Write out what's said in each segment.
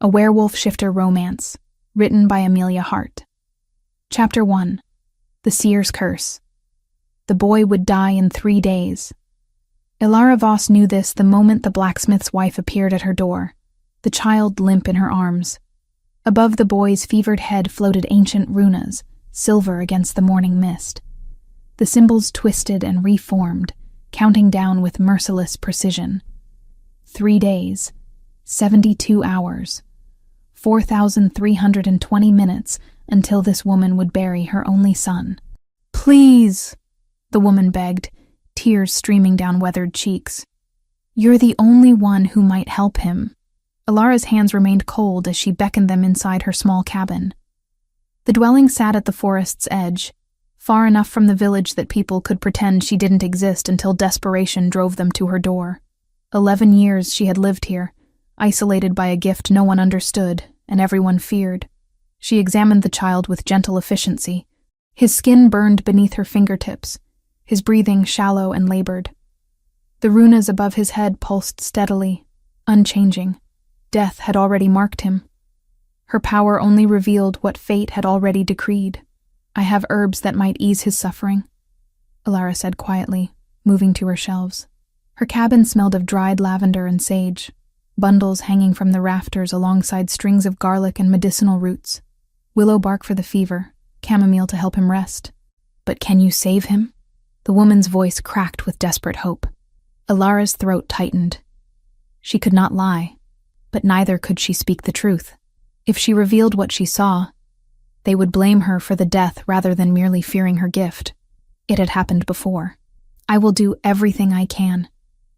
A Werewolf Shifter Romance, written by Amelia Hart. Chapter 1. The Seer's Curse. The boy would die in 3 days. Ilara Voss knew this the moment the blacksmith's wife appeared at her door, the child limp in her arms. Above the boy's fevered head floated ancient runas, silver against the morning mist. The symbols twisted and reformed, counting down with merciless precision. 3 days, 72 hours, 4,320 minutes until this woman would bury her only son. "Please," the woman begged, tears streaming down weathered cheeks. "You're the only one who might help him." Ilara's hands remained cold as she beckoned them inside her small cabin. The dwelling sat at the forest's edge, far enough from the village that people could pretend she didn't exist until desperation drove them to her door. 11 years she had lived here, isolated by a gift no one understood and everyone feared. She examined the child with gentle efficiency. His skin burned beneath her fingertips, his breathing shallow and labored. The runas above his head pulsed steadily, unchanging. Death had already marked him. Her power only revealed what fate had already decreed. "I have herbs that might ease his suffering," Ilara said quietly, moving to her shelves. Her cabin smelled of dried lavender and sage, bundles hanging from the rafters alongside strings of garlic and medicinal roots. Willow bark for the fever, chamomile to help him rest. "But can you save him?" The woman's voice cracked with desperate hope. Ilara's throat tightened. She could not lie, but neither could she speak the truth. If she revealed what she saw, they would blame her for the death rather than merely fearing her gift. It had happened before. "I will do everything I can,"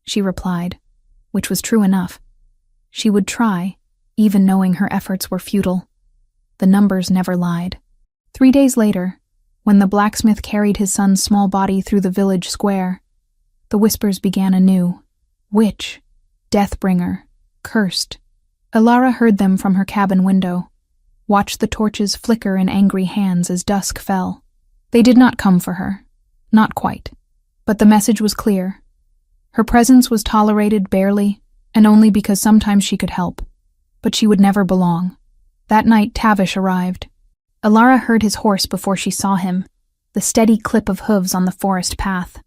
she replied, which was true enough. She would try, even knowing her efforts were futile. The numbers never lied. 3 days later, when the blacksmith carried his son's small body through the village square, the whispers began anew. Witch, Deathbringer, cursed. Ilara heard them from her cabin window, watched the torches flicker in angry hands as dusk fell. They did not come for her. Not quite. But the message was clear. Her presence was tolerated barely, and only because sometimes she could help. But she would never belong. That night Tavish arrived. Ilara heard his horse before she saw him, the steady clip of hooves on the forest path.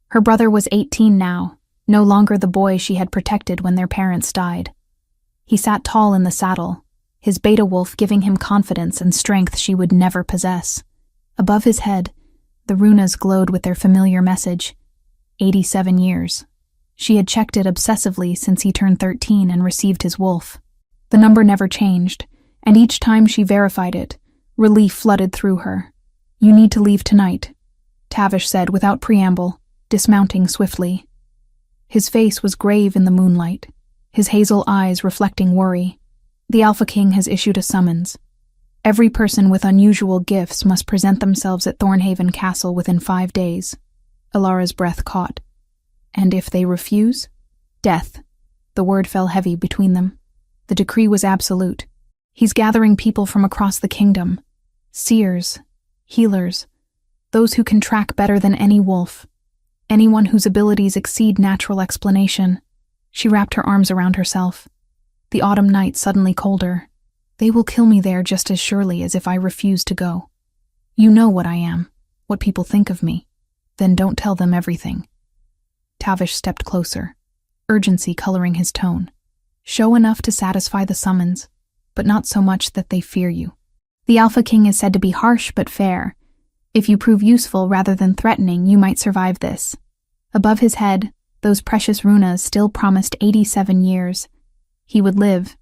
Her brother was 18 now, no longer the boy she had protected when their parents died. He sat tall in the saddle, his beta wolf giving him confidence and strength she would never possess. Above his head, the runas glowed with their familiar message, 87 years. She had checked it obsessively since he turned 13 and received his wolf. The number never changed, and each time she verified it, relief flooded through her. "You need to leave tonight," Tavish said without preamble, dismounting swiftly. His face was grave in the moonlight, his hazel eyes reflecting worry. "The Alpha King has issued a summons. Every person with unusual gifts must present themselves at Thornhaven Castle within 5 days. Ilara's breath caught. "And if they refuse?" "Death." The word fell heavy between them. The decree was absolute. "He's gathering people from across the kingdom. Seers, healers, those who can track better than any wolf. Anyone whose abilities exceed natural explanation." She wrapped her arms around herself. The autumn night suddenly colder. "They will kill me there just as surely as if I refuse to go. You know what I am, what people think of me. Then don't tell them everything." Tavish stepped closer, urgency coloring his tone. "Show enough to satisfy the summons, but not so much that they fear you. The Alpha King is said to be harsh but fair. If you prove useful rather than threatening, you might survive this." Above his head, those precious runas still promised 87 years. He would live.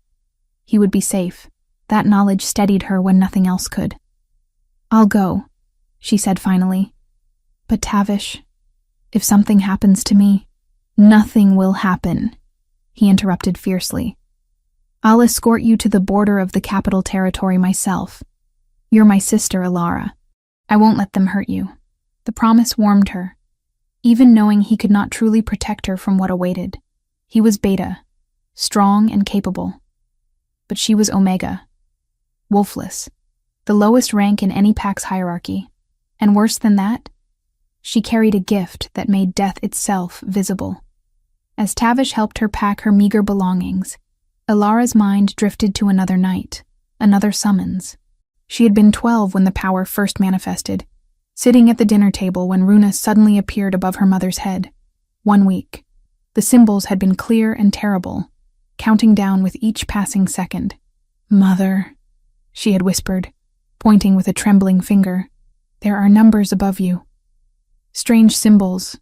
He would be safe. That knowledge steadied her when nothing else could. "I'll go," she said finally. "But Tavish, if something happens to me—" "Nothing will happen," he interrupted fiercely. "I'll escort you to the border of the capital territory myself. You're my sister, Ilara. I won't let them hurt you." The promise warmed her, even knowing he could not truly protect her from what awaited. He was Beta, strong and capable. But she was Omega, wolfless, the lowest rank in any pack's hierarchy. And worse than that, she carried a gift that made death itself visible. As Tavish helped her pack her meager belongings, Ilara's mind drifted to another night, another summons. She had been 12 when the power first manifested, sitting at the dinner table when Runa suddenly appeared above her mother's head. 1 week. The symbols had been clear and terrible, counting down with each passing second. "Mother," she had whispered, pointing with a trembling finger. "There are numbers above you." Strange symbols.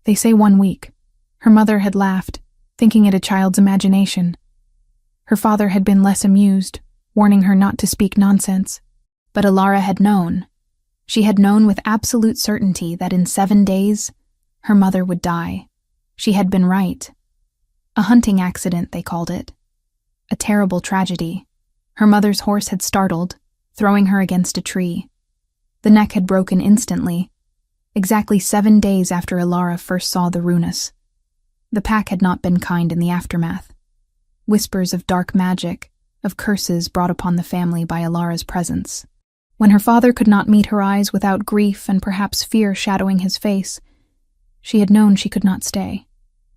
They say 1 week. Her mother had laughed, thinking it a child's imagination. Her father had been less amused, warning her not to speak nonsense. But Ilara had known. She had known with absolute certainty that in 7 days, her mother would die. She had been right. A hunting accident, they called it. A terrible tragedy. Her mother's horse had startled, throwing her against a tree. The neck had broken instantly, exactly 7 days after Ilara first saw the runas. The pack had not been kind in the aftermath. Whispers of dark magic, of curses brought upon the family by Ilara's presence. When her father could not meet her eyes without grief and perhaps fear shadowing his face, she had known she could not stay.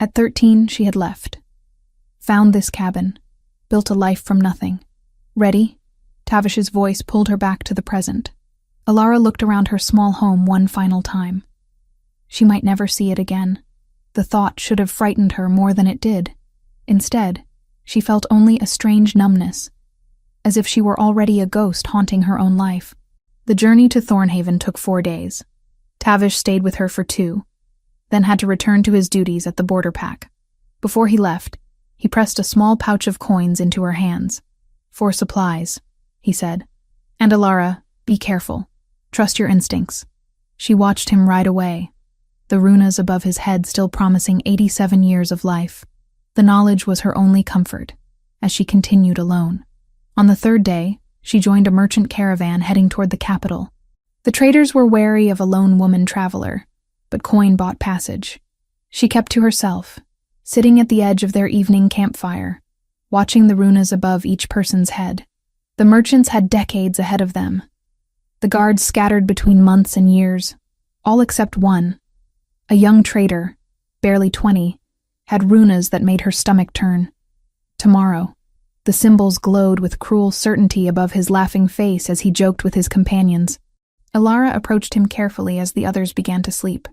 At 13, she had left. Found this cabin, built a life from nothing. Ready? Tavish's voice pulled her back to the present. Ilara looked around her small home one final time. She might never see it again. The thought should have frightened her more than it did. Instead, she felt only a strange numbness, as if she were already a ghost haunting her own life. The journey to Thornhaven took 4 days. Tavish stayed with her for 2, then had to return to his duties at the border pack. Before he left, he pressed a small pouch of coins into her hands. "For supplies," he said. "And Ilara, be careful. Trust your instincts." She watched him ride away, the runas above his head still promising 87 years of life. The knowledge was her only comfort, as she continued alone. On the 3rd day, she joined a merchant caravan heading toward the capital. The traders were wary of a lone woman traveler, but coin bought passage. She kept to herself, sitting at the edge of their evening campfire, watching the runas above each person's head. The merchants had decades ahead of them. The guards scattered between months and years, all except one. A young trader, barely 20, had runas that made her stomach turn. Tomorrow. The symbols glowed with cruel certainty above his laughing face as he joked with his companions. Ilara approached him carefully as the others began to sleep.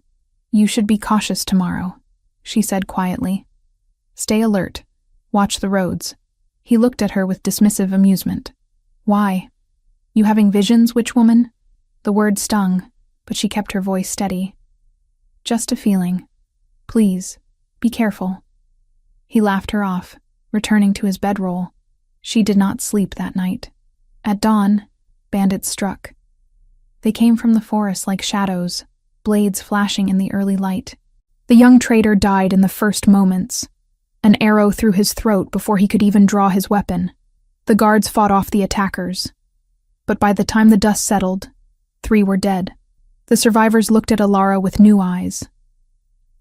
"You should be cautious tomorrow," she said quietly. "Stay alert. Watch the roads." He looked at her with dismissive amusement. "Why? You having visions, witchwoman?" The word stung, but she kept her voice steady. "Just a feeling. Please, be careful." He laughed her off, returning to his bedroll. She did not sleep that night. At dawn, bandits struck. They came from the forest like shadows, blades flashing in the early light. The young trader died in the first moments, an arrow through his throat before he could even draw his weapon. The guards fought off the attackers. But by the time the dust settled, 3 were dead. The survivors looked at Ilara with new eyes.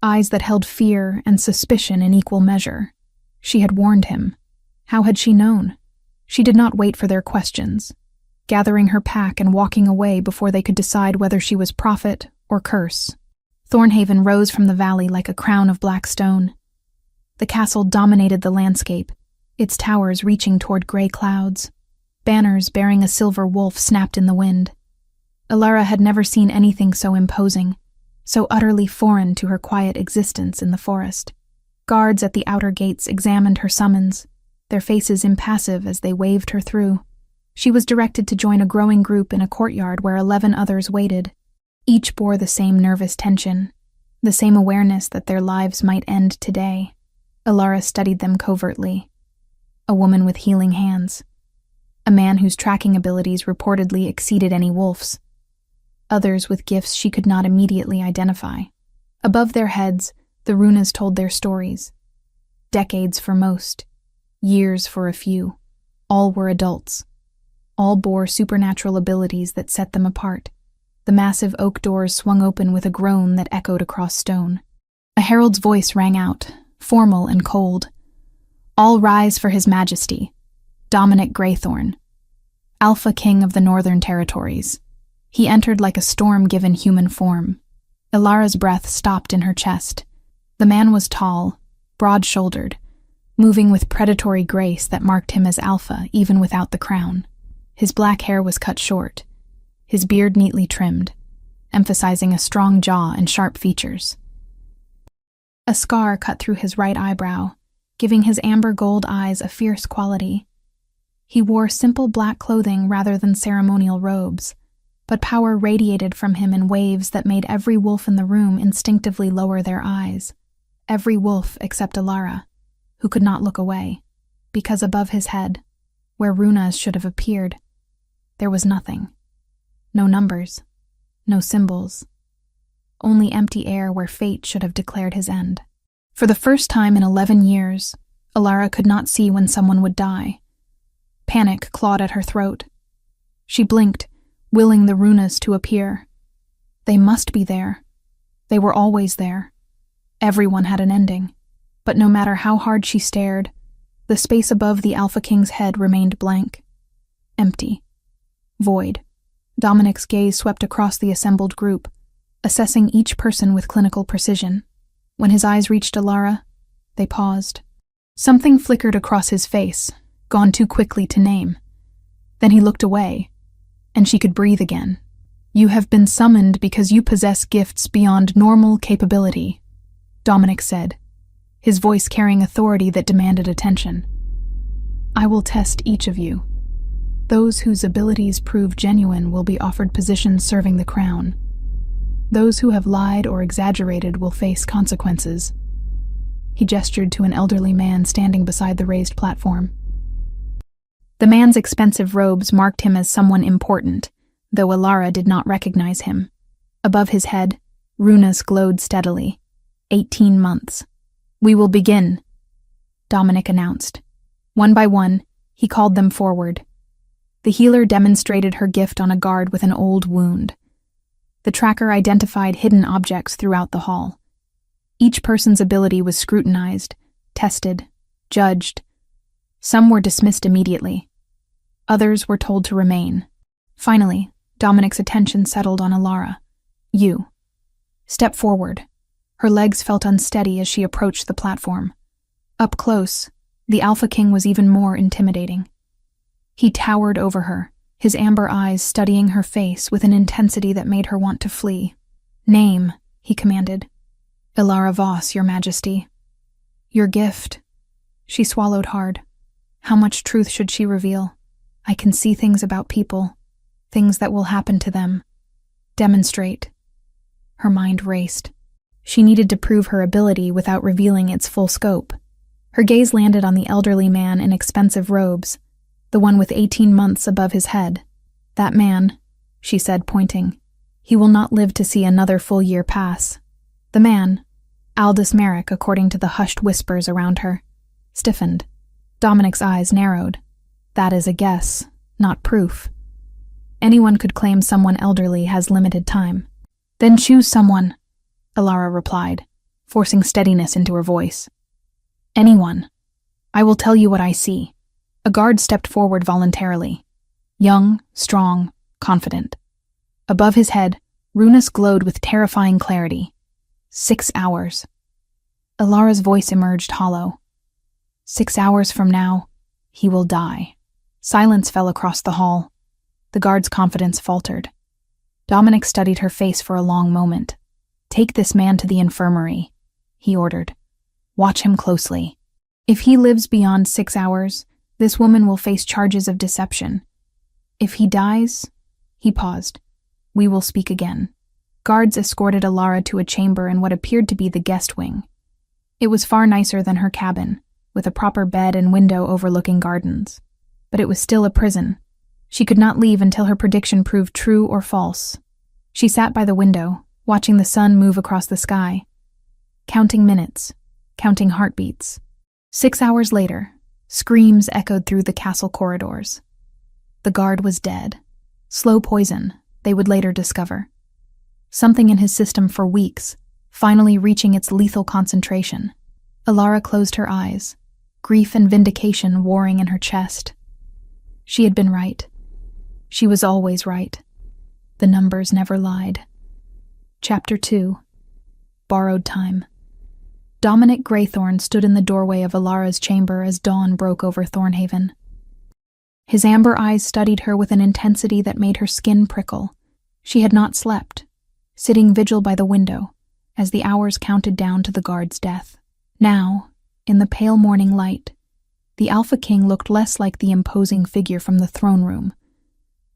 Eyes that held fear and suspicion in equal measure. She had warned him. How had she known? She did not wait for their questions, gathering her pack and walking away before they could decide whether she was prophet or curse. Thornhaven rose from the valley like a crown of black stone. The castle dominated the landscape, its towers reaching toward gray clouds. Banners bearing a silver wolf snapped in the wind. Ilara had never seen anything so imposing, so utterly foreign to her quiet existence in the forest. Guards at the outer gates examined her summons, their faces impassive as they waved her through. She was directed to join a growing group in a courtyard where 11 others waited. Each bore the same nervous tension, the same awareness that their lives might end today. Ilara studied them covertly. A woman with healing hands. A man whose tracking abilities reportedly exceeded any wolf's. Others with gifts she could not immediately identify. Above their heads, the runas told their stories. Decades for most, years for a few. All were adults. All bore supernatural abilities that set them apart. The massive oak doors swung open with a groan that echoed across stone. A herald's voice rang out, formal and cold. "All rise for His Majesty, Dominic Greythorn, Alpha King of the Northern Territories." He entered like a storm given human form. Ilara's breath stopped in her chest. The man was tall, broad-shouldered, moving with predatory grace that marked him as alpha even without the crown. His black hair was cut short, his beard neatly trimmed, emphasizing a strong jaw and sharp features. A scar cut through his right eyebrow, giving his amber gold eyes a fierce quality. He wore simple black clothing rather than ceremonial robes, but power radiated from him in waves that made every wolf in the room instinctively lower their eyes. Every wolf except Alara, who could not look away, because above his head, where runas should have appeared, there was nothing. No numbers, no symbols, only empty air where fate should have declared his end. For the first time in 11 years, Alara could not see when someone would die. Panic clawed at her throat. She blinked, willing the runas to appear. They must be there. They were always there. Everyone had an ending. But no matter how hard she stared, the space above the Alpha King's head remained blank. Empty. Void. Dominic's gaze swept across the assembled group, assessing each person with clinical precision. When his eyes reached Alara, they paused. Something flickered across his face, gone too quickly to name. Then he looked away, and she could breathe again. "You have been summoned because you possess gifts beyond normal capability," Dominic said, his voice carrying authority that demanded attention. "I will test each of you. Those whose abilities prove genuine will be offered positions serving the crown. Those who have lied or exaggerated will face consequences." He gestured to an elderly man standing beside the raised platform. The man's expensive robes marked him as someone important, though Alara did not recognize him. Above his head, runas glowed steadily. 18 months. "We will begin," Dominic announced. One by one, he called them forward. The healer demonstrated her gift on a guard with an old wound. The tracker identified hidden objects throughout the hall. Each person's ability was scrutinized, tested, judged. Some were dismissed immediately. Others were told to remain. Finally, Dominic's attention settled on Alara. "You. Step forward." Her legs felt unsteady as she approached the platform. Up close, the Alpha King was even more intimidating. He towered over her, his amber eyes studying her face with an intensity that made her want to flee. "Name," he commanded. "Alara Voss, Your Majesty." "Your gift." She swallowed hard. How much truth should she reveal? "I can see things about people, things that will happen to them." "Demonstrate." Her mind raced. She needed to prove her ability without revealing its full scope. Her gaze landed on the elderly man in expensive robes, the one with 18 months above his head. "That man," she said, pointing. "He will not live to see another full year pass." The man, Aldous Merrick, according to the hushed whispers around her, stiffened. Dominic's eyes narrowed. "That is a guess, not proof. Anyone could claim someone elderly has limited time." "Then choose someone," Alara replied, forcing steadiness into her voice. "Anyone. I will tell you what I see." A guard stepped forward voluntarily. Young, strong, confident. Above his head, runas glowed with terrifying clarity. 6 hours. Alara's voice emerged hollow. 6 hours from now, he will die. Silence fell across the hall. The guard's confidence faltered. Dominic studied her face for a long moment. "Take this man to the infirmary," he ordered. "Watch him closely. If he lives beyond 6 hours, this woman will face charges of deception. If he dies," he paused, "we will speak again." Guards escorted Alara to a chamber in what appeared to be the guest wing. It was far nicer than her cabin, with a proper bed and window overlooking gardens. But it was still a prison. She could not leave until her prediction proved true or false. She sat by the window, watching the sun move across the sky, counting minutes, counting heartbeats. 6 hours later, screams echoed through the castle corridors. The guard was dead. Slow poison, they would later discover. Something in his system for weeks, finally reaching its lethal concentration. Alara closed her eyes, grief and vindication warring in her chest. She had been right. She was always right. The numbers never lied. Chapter 2. Borrowed Time. Dominic Graythorne stood in the doorway of Alara's chamber as dawn broke over Thornhaven. His amber eyes studied her with an intensity that made her skin prickle. She had not slept, sitting vigil by the window as the hours counted down to the guard's death. Now, in the pale morning light, the Alpha King looked less like the imposing figure from the throne room,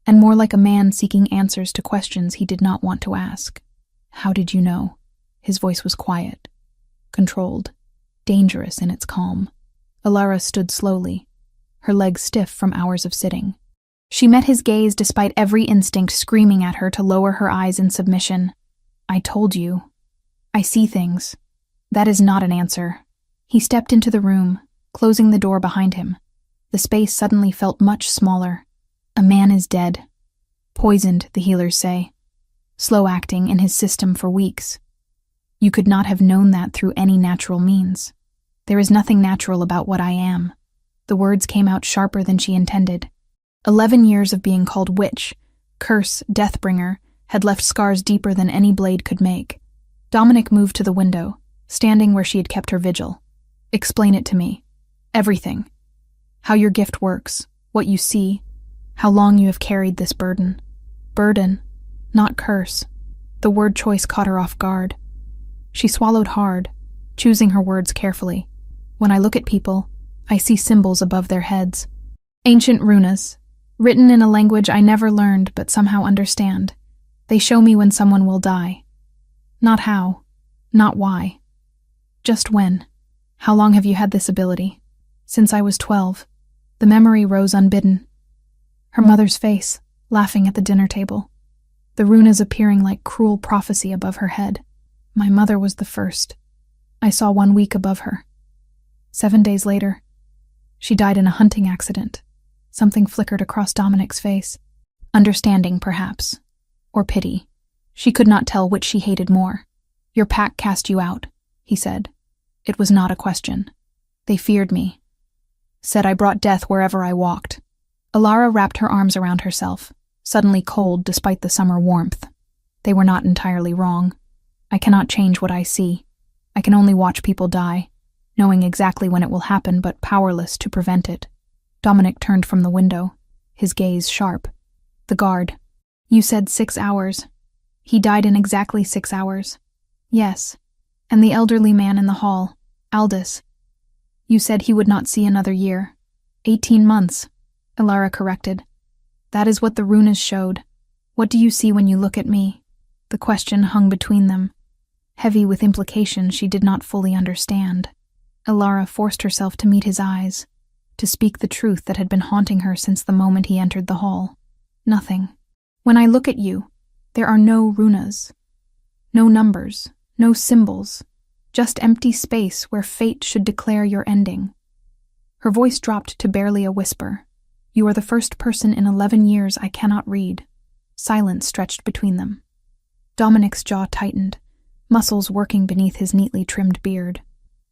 and more like a man seeking answers to questions he did not want to ask. "How did you know?" His voice was quiet, controlled, dangerous in its calm. Alara stood slowly, her legs stiff from hours of sitting. She met his gaze despite every instinct screaming at her to lower her eyes in submission. "I told you. I see things. That is not an answer." He stepped into the room, closing the door behind him. The space suddenly felt much smaller. A man is dead. Poisoned, the healers say. Slow acting in his system for weeks. You could not have known that through any natural means. There is nothing natural about what I am. The words came out sharper than she intended. 11 years of being called witch, curse, deathbringer, had left scars deeper than any blade could make. Dominic moved to the window, standing where she had kept her vigil. "Explain it to me. Everything. How your gift works, what you see, how long you have carried this burden." Burden, not curse. The word choice caught her off guard. She swallowed hard, choosing her words carefully. "When I look at people, I see symbols above their heads. Ancient runas, written in a language I never learned but somehow understand. They show me when someone will die. Not how, not why. Just when. How long have you had this ability?" "Since I was 12. The memory rose unbidden. Her mother's face, laughing at the dinner table. The runas appearing like cruel prophecy above her head. My mother was the first. I saw 1 week above her. 7 days later, she died in a hunting accident." Something flickered across Dominic's face. Understanding, perhaps. Or pity. She could not tell which she hated more. "Your pack cast you out," he said. "It was not a question. They feared me. Said I brought death wherever I walked." Alara wrapped her arms around herself, suddenly cold despite the summer warmth. "They were not entirely wrong. I cannot change what I see. I can only watch people die, knowing exactly when it will happen but powerless to prevent it." Dominic turned from the window, his gaze sharp. "The guard. You said 6 hours. He died in exactly 6 hours." "Yes. And the elderly man in the hall, Aldous. You said he would not see another year. 18 months, Alara corrected. "That is what the runas showed. What do you see when you look at me?" The question hung between them, heavy with implications she did not fully understand. Alara forced herself to meet his eyes, to speak the truth that had been haunting her since the moment he entered the hall. "Nothing. When I look at you, there are no runas. No numbers, no symbols, just empty space where fate should declare your ending." Her voice dropped to barely a whisper. "You are the first person in 11 years I cannot read." Silence stretched between them. Dominic's jaw tightened, muscles working beneath his neatly trimmed beard.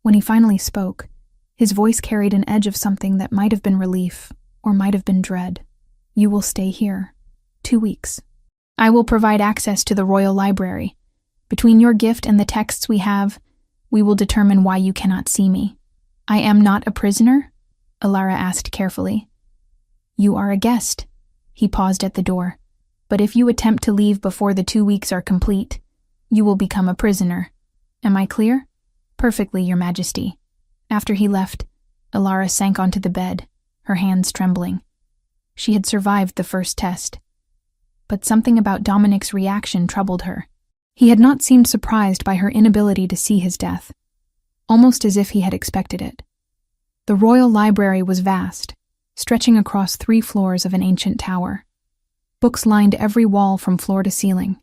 When he finally spoke, his voice carried an edge of something that might have been relief or might have been dread. "You will stay here. 2 weeks. I will provide access to the Royal Library. Between your gift and the texts we have, we will determine why you cannot see me." "I am not a prisoner?" Alara asked carefully. "You are a guest." He paused at the door. "But if you attempt to leave before the 2 weeks are complete, you will become a prisoner. Am I clear?" "Perfectly, Your Majesty." After he left, Alara sank onto the bed, her hands trembling. She had survived the first test. But something about Dominic's reaction troubled her. He had not seemed surprised by her inability to see his death, almost as if he had expected it. The Royal Library was vast, stretching across 3 floors of an ancient tower. Books lined every wall from floor to ceiling,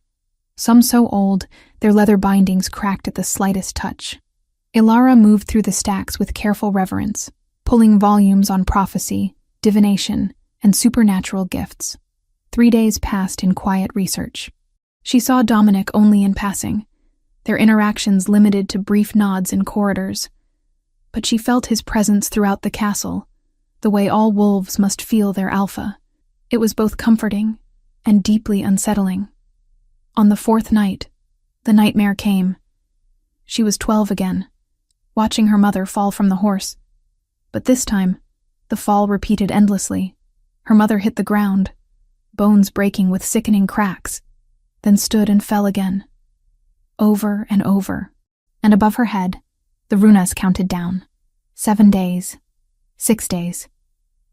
some so old their leather bindings cracked at the slightest touch. Alara moved through the stacks with careful reverence, pulling volumes on prophecy, divination, and supernatural gifts. 3 days passed in quiet research. She saw Dominic only in passing, their interactions limited to brief nods in corridors. But she felt his presence throughout the castle, the way all wolves must feel their alpha. It was both comforting and deeply unsettling. On the 4th night, the nightmare came. She was 12 again, watching her mother fall from the horse. But this time, the fall repeated endlessly. Her mother hit the ground, bones breaking with sickening cracks, then stood and fell again. Over and over, and above her head, the runas counted down. 7 days, 6 days,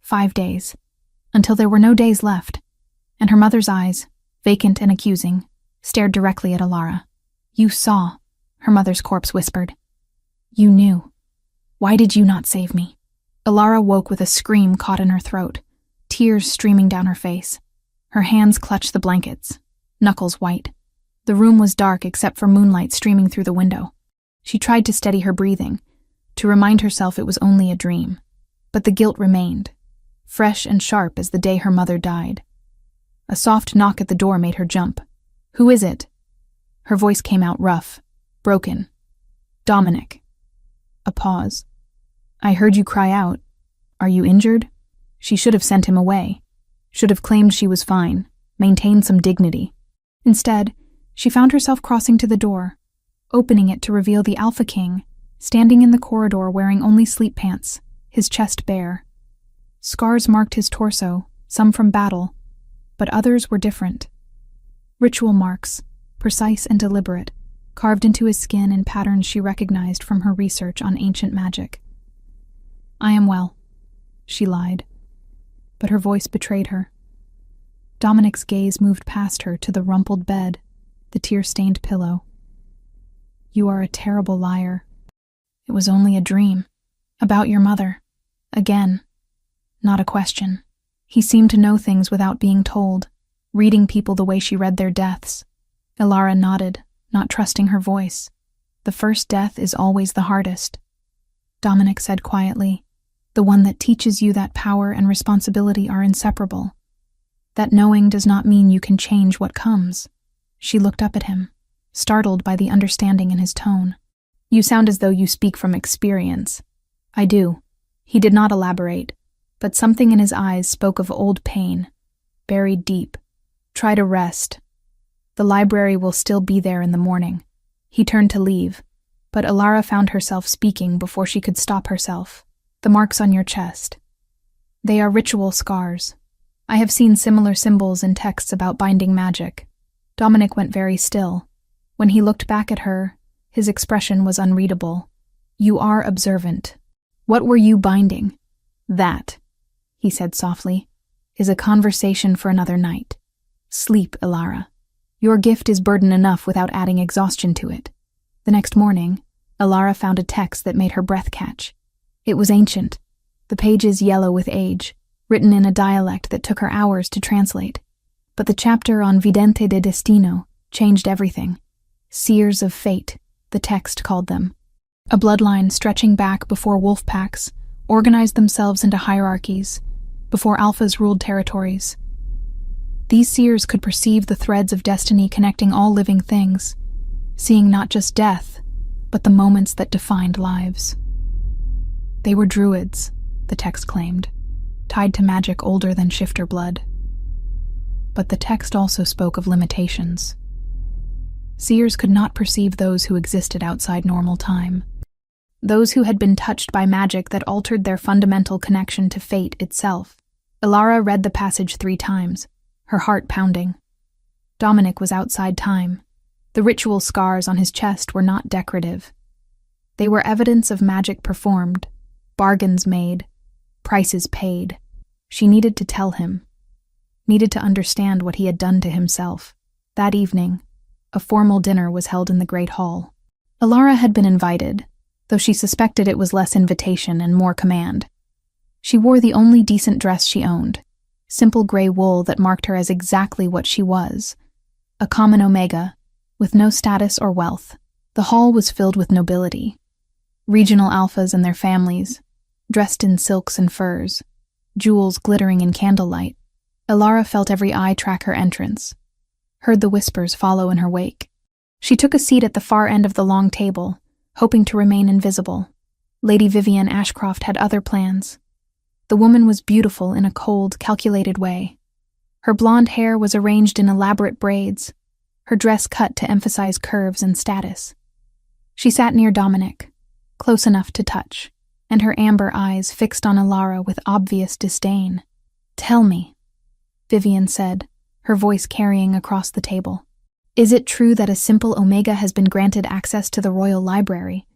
5 days, until there were no days left, and her mother's eyes, vacant and accusing, stared directly at Alara. "You saw," her mother's corpse whispered. "You knew. Why did you not save me?" Alara woke with a scream caught in her throat, tears streaming down her face. Her hands clutched the blankets, knuckles white. The room was dark except for moonlight streaming through the window. She tried to steady her breathing, to remind herself it was only a dream. But the guilt remained, fresh and sharp as the day her mother died. A soft knock at the door made her jump. "Who is it?" Her voice came out rough, broken. "Dominic." A pause. "I heard you cry out. Are you injured?" She should have sent him away, should have claimed she was fine, maintained some dignity. Instead, she found herself crossing to the door, opening it to reveal the Alpha King, standing in the corridor wearing only sleep pants, his chest bare. Scars marked his torso, some from battle, but others were different. Ritual marks, precise and deliberate, carved into his skin in patterns she recognized from her research on ancient magic. "I am well," she lied, but her voice betrayed her. Dominic's gaze moved past her to the rumpled bed, the tear-stained pillow. "You are a terrible liar. It was only a dream. About your mother. Again. Not a question." He seemed to know things without being told, reading people the way she read their deaths. Alara nodded, not trusting her voice. "The first death is always the hardest," Dominic said quietly. "The one that teaches you that power and responsibility are inseparable. That knowing does not mean you can change what comes." She looked up at him, startled by the understanding in his tone. "You sound as though you speak from experience." "I do." He did not elaborate, but something in his eyes spoke of old pain, buried deep. "Try to rest. The library will still be there in the morning." He turned to leave, but Alara found herself speaking before she could stop herself. "The marks on your chest. They are ritual scars. I have seen similar symbols in texts about binding magic." Dominic went very still. When he looked back at her, his expression was unreadable. "You are observant. What were you binding?" "That," he said softly, "is a conversation for another night. Sleep, Alara. Your gift is burden enough without adding exhaustion to it." The next morning, Alara found a text that made her breath catch. It was ancient, the pages yellow with age, written in a dialect that took her hours to translate. But the chapter on Vidente de Destino changed everything. Seers of fate, the text called them. A bloodline stretching back before wolf packs organized themselves into hierarchies, before alphas ruled territories. These seers could perceive the threads of destiny connecting all living things, seeing not just death, but the moments that defined lives. They were druids, the text claimed, tied to magic older than shifter blood. But the text also spoke of limitations. Seers could not perceive those who existed outside normal time, those who had been touched by magic that altered their fundamental connection to fate itself. Alara read the passage 3 times, her heart pounding. Dominic was outside time. The ritual scars on his chest were not decorative. They were evidence of magic performed, bargains made, prices paid. She needed to tell him, needed to understand what he had done to himself. That evening, a formal dinner was held in the Great Hall. Alara had been invited, though she suspected it was less invitation and more command. She wore the only decent dress she owned, simple gray wool that marked her as exactly what she was, a common omega, with no status or wealth. The hall was filled with nobility, regional alphas and their families, dressed in silks and furs, jewels glittering in candlelight. Alara felt every eye track her entrance, heard the whispers follow in her wake. She took a seat at the far end of the long table, hoping to remain invisible. Lady Vivian Ashcroft had other plans. The woman was beautiful in a cold, calculated way. Her blonde hair was arranged in elaborate braids, her dress cut to emphasize curves and status. She sat near Dominic, close enough to touch, and her amber eyes fixed on Alara with obvious disdain. "Tell me," Vivian said, her voice carrying across the table. "Is it true that a simple Omega has been granted access to the royal library?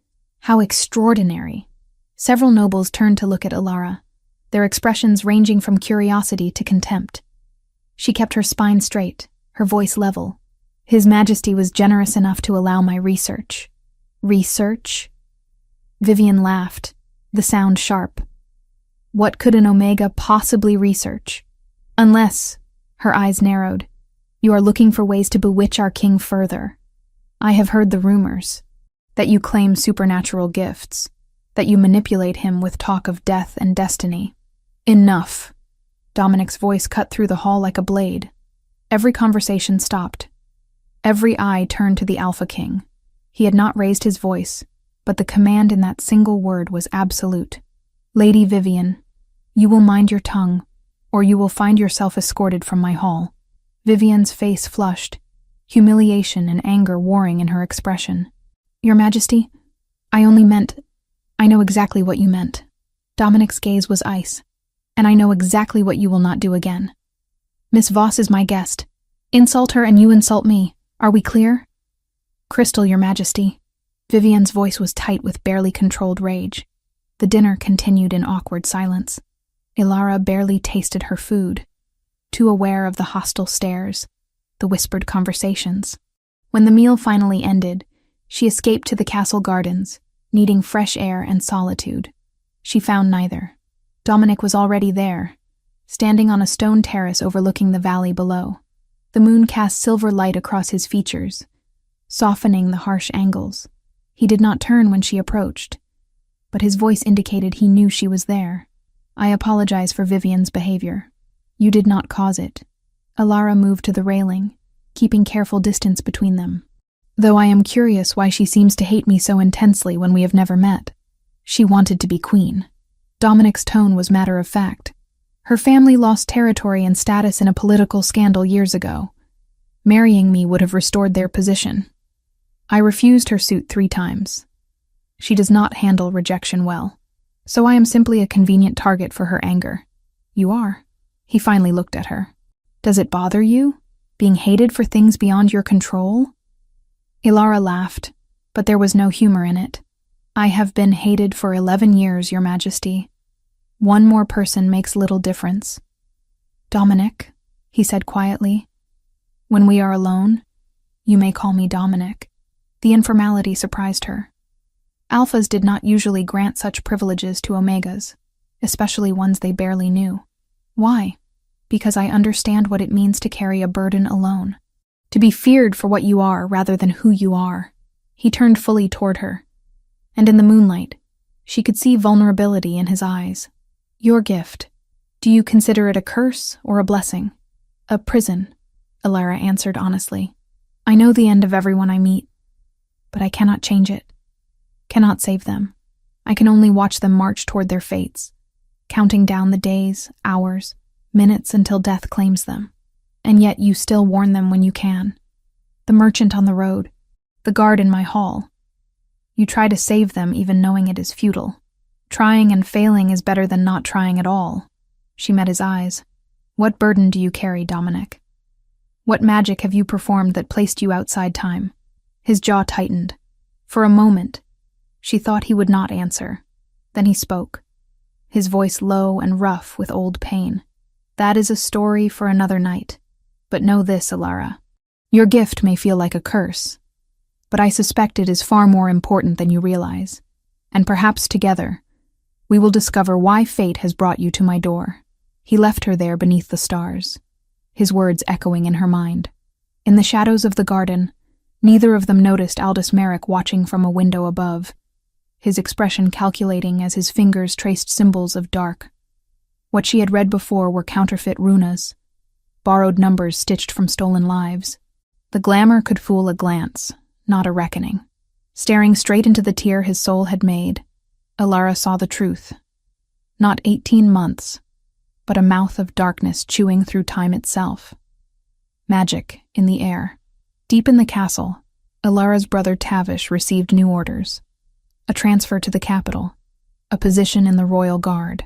How extraordinary!" Several nobles turned to look at Alara, their expressions ranging from curiosity to contempt. She kept her spine straight, her voice level. "His Majesty was generous enough to allow my research." "Research?" Vivian laughed, the sound sharp. "What could an Omega possibly research? Unless," her eyes narrowed, "you are looking for ways to bewitch our king further. I have heard the rumors that you claim supernatural gifts, that you manipulate him with talk of death and destiny." "Enough." Dominic's voice cut through the hall like a blade. Every conversation stopped. Every eye turned to the Alpha King. He had not raised his voice, but the command in that single word was absolute. "Lady Vivian, you will mind your tongue, or you will find yourself escorted from my hall." Vivian's face flushed, humiliation and anger warring in her expression. "Your Majesty, I know exactly what you meant." Dominic's gaze was ice. "And I know exactly what you will not do again. Miss Voss is my guest. Insult her and you insult me. Are we clear?" "Crystal, Your Majesty." Vivian's voice was tight with barely controlled rage. The dinner continued in awkward silence. Alara barely tasted her food, too aware of the hostile stares, the whispered conversations. When the meal finally ended, she escaped to the castle gardens, needing fresh air and solitude. She found neither. Dominic was already there, standing on a stone terrace overlooking the valley below. The moon cast silver light across his features, softening the harsh angles. He did not turn when she approached, but his voice indicated he knew she was there. "I apologize for Vivian's behavior. You did not cause it." Alara moved to the railing, keeping careful distance between them. "Though I am curious why she seems to hate me so intensely when we have never met. She wanted to be queen." Dominic's tone was matter of fact. "Her family lost territory and status in a political scandal years ago. Marrying me would have restored their position. I refused her suit 3 times. She does not handle rejection well, so I am simply a convenient target for her anger." "You are." He finally looked at her. "Does it bother you, being hated for things beyond your control?" Alara laughed, but there was no humor in it. "I have been hated for 11 years, Your Majesty. One more person makes little difference." "Dominic," he said quietly. "When we are alone, you may call me Dominic." The informality surprised her. Alphas did not usually grant such privileges to Omegas, especially ones they barely knew. "Why?" "Because I understand what it means to carry a burden alone. To be feared for what you are rather than who you are." He turned fully toward her, and in the moonlight, she could see vulnerability in his eyes. "Your gift, do you consider it a curse or a blessing?" "A prison," Alara answered honestly. "I know the end of everyone I meet, but I cannot change it, cannot save them. I can only watch them march toward their fates, counting down the days, hours, minutes until death claims them. And yet you still warn them when you can. The merchant on the road, the guard in my hall. You try to save them even knowing it is futile. Trying and failing is better than not trying at all." She met his eyes. "What burden do you carry, Dominic? What magic have you performed that placed you outside time?" His jaw tightened. For a moment, she thought he would not answer. Then he spoke, his voice low and rough with old pain. "That is a story for another night. But know this, Alara. Your gift may feel like a curse, but I suspect it is far more important than you realize. And perhaps together, we will discover why fate has brought you to my door." He left her there beneath the stars, his words echoing in her mind. In the shadows of the garden, neither of them noticed Aldous Merrick watching from a window above, his expression calculating as his fingers traced symbols of dark. What she had read before were counterfeit runas, borrowed numbers stitched from stolen lives. The glamour could fool a glance, not a reckoning. Staring straight into the tear his soul had made, Alara saw the truth. Not 18 months, but a mouth of darkness chewing through time itself. Magic in the air. Deep in the castle, Alara's brother Tavish received new orders. a transfer to the capital, a position in the royal guard.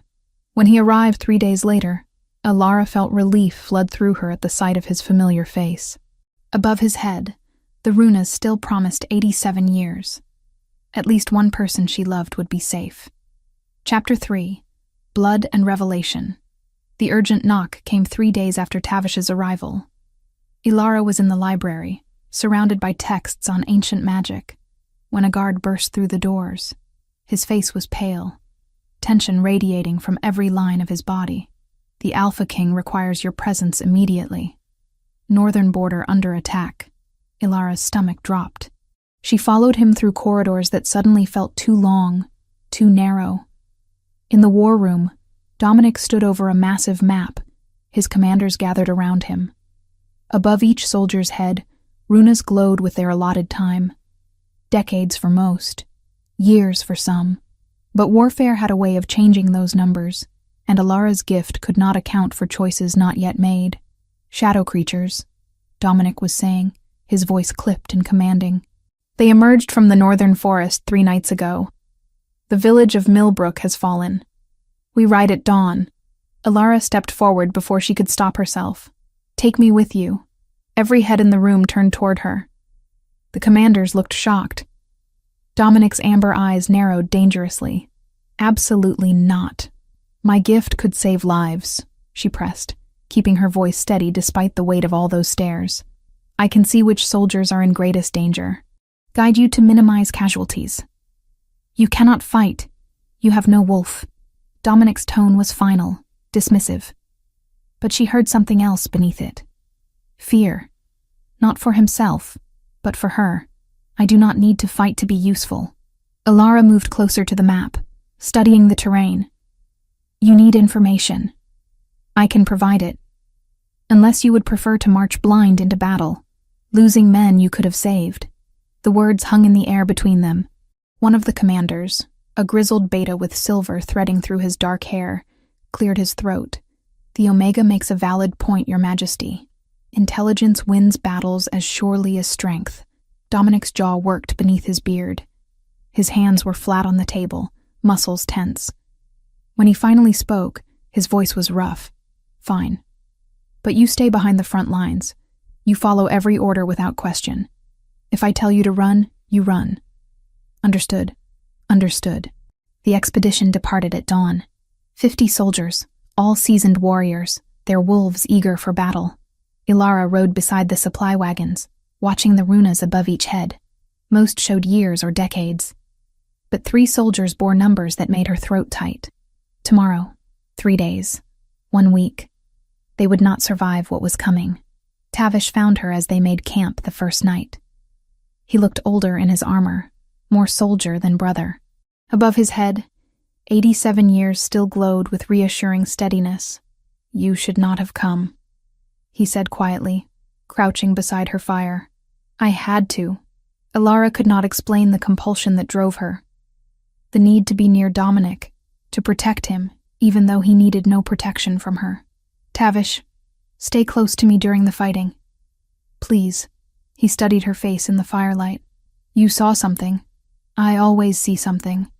When he arrived 3 days later, Alara felt relief flood through her at the sight of his familiar face. Above his head, the runas still promised 87 years. At least one person she loved would be safe. Chapter 3. Blood and Revelation. The urgent knock came 3 days after Tavish's arrival. Alara was in the library, surrounded by texts on ancient magic, when a guard burst through the doors. His face was pale, tension radiating from every line of his body. The Alpha King requires your presence immediately. Northern border under attack. Ilara's stomach dropped. She followed him through corridors that suddenly felt too long, too narrow. In the war room, Dominic stood over a massive map. His commanders gathered around him. Above each soldier's head, runas glowed with their allotted time. Decades for most, years for some. But warfare had a way of changing those numbers, and Alara's gift could not account for choices not yet made. Shadow creatures, Dominic was saying, his voice clipped and commanding. They emerged from the northern forest 3 nights ago. The village of Millbrook has fallen. We ride at dawn. Alara stepped forward before she could stop herself. Take me with you. Every head in the room turned toward her. The commanders looked shocked. Dominic's amber eyes narrowed dangerously. Absolutely not. My gift could save lives, she pressed, keeping her voice steady despite the weight of all those stares. I can see which soldiers are in greatest danger. Guide you to minimize casualties. You cannot fight. You have no wolf. Dominic's tone was final, dismissive. But she heard something else beneath it. Fear. Not for himself, but for her. I do not need to fight to be useful. Alara moved closer to the map, studying the terrain. You need information. I can provide it. Unless you would prefer to march blind into battle, losing men you could have saved. The words hung in the air between them. One of the commanders, a grizzled beta with silver threading through his dark hair, cleared his throat. The Omega makes a valid point, Your Majesty. Intelligence wins battles as surely as strength. Dominic's jaw worked beneath his beard. His hands were flat on the table, muscles tense. When he finally spoke, his voice was rough. Fine. But you stay behind the front lines. You follow every order without question. If I tell you to run, you run. Understood. Understood. The expedition departed at dawn. 50 soldiers, all seasoned warriors, their wolves eager for battle. Alara rode beside the supply wagons, watching the runas above each head. Most showed years or decades. But 3 soldiers bore numbers that made her throat tight. Tomorrow, 3 days, 1 week. They would not survive what was coming. Tavish found her as they made camp the first night. He looked older in his armor, more soldier than brother. Above his head, 87 years still glowed with reassuring steadiness. You should not have come, he said quietly, crouching beside her fire. I had to. Alara could not explain the compulsion that drove her. The need to be near Dominic, to protect him, even though he needed no protection from her. Tavish, stay close to me during the fighting. Please. He studied her face in the firelight. You saw something. I always see something.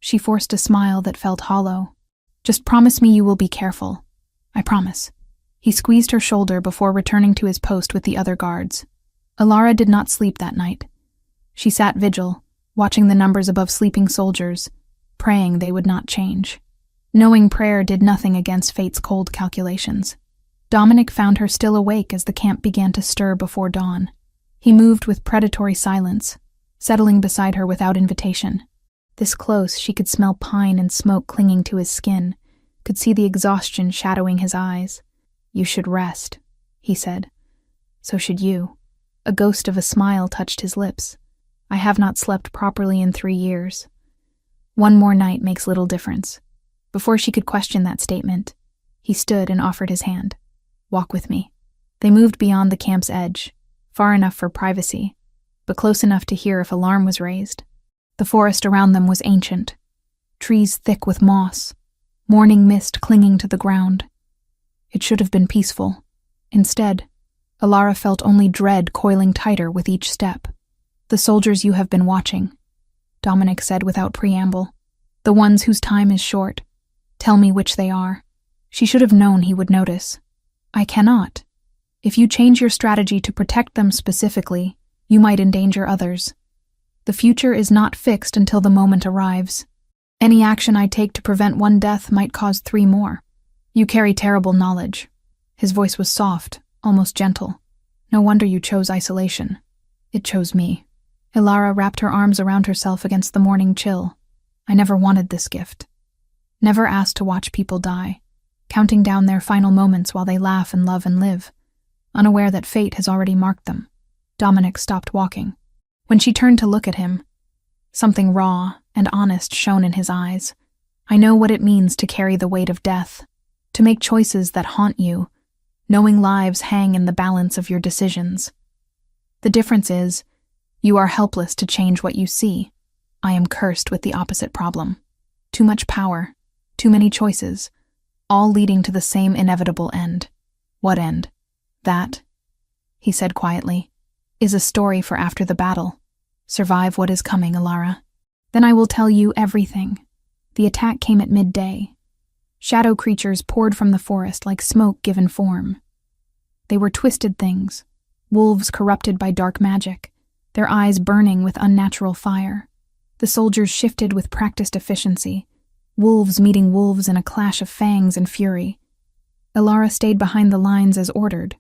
She forced a smile that felt hollow. Just promise me you will be careful. I promise. He squeezed her shoulder before returning to his post with the other guards. Alara did not sleep that night. She sat vigil, watching the numbers above sleeping soldiers, praying they would not change. Knowing prayer did nothing against fate's cold calculations. Dominic found her still awake as the camp began to stir before dawn. He moved with predatory silence, settling beside her without invitation. This close, she could smell pine and smoke clinging to his skin, could see the exhaustion shadowing his eyes. You should rest, he said. So should you. A ghost of a smile touched his lips. I have not slept properly in 3 years. 1 more night makes little difference. Before she could question that statement, he stood and offered his hand. Walk with me. They moved beyond the camp's edge, far enough for privacy, but close enough to hear if alarm was raised. The forest around them was ancient, trees thick with moss, morning mist clinging to the ground. It should have been peaceful. Instead, Alara felt only dread coiling tighter with each step. The soldiers you have been watching. Dominic said without preamble. "The ones whose time is short. Tell me which they are." She should have known he would notice. "I cannot. If you change your strategy to protect them specifically, you might endanger others. The future is not fixed until the moment arrives. Any action I take to prevent one death might cause 3 more. You carry terrible knowledge." His voice was soft, almost gentle. "No wonder you chose isolation. It chose me." Ilara wrapped her arms around herself against the morning chill. "I never wanted this gift. Never asked to watch people die, counting down their final moments while they laugh and love and live, unaware that fate has already marked them." Dominic stopped walking. When she turned to look at him, something raw and honest shone in his eyes. "I know what it means to carry the weight of death, to make choices that haunt you, knowing lives hang in the balance of your decisions. The difference is, you are helpless to change what you see. I am cursed with the opposite problem. Too much power, too many choices, all leading to the same inevitable end." "What end?" "That," he said quietly, "is a story for after the battle. Survive what is coming, Ilara. Then I will tell you everything." The attack came at midday. Shadow creatures poured from the forest like smoke given form. They were twisted things, wolves corrupted by dark magic, their eyes burning with unnatural fire. The soldiers shifted with practiced efficiency, wolves meeting wolves in a clash of fangs and fury. Ilara stayed behind the lines as ordered,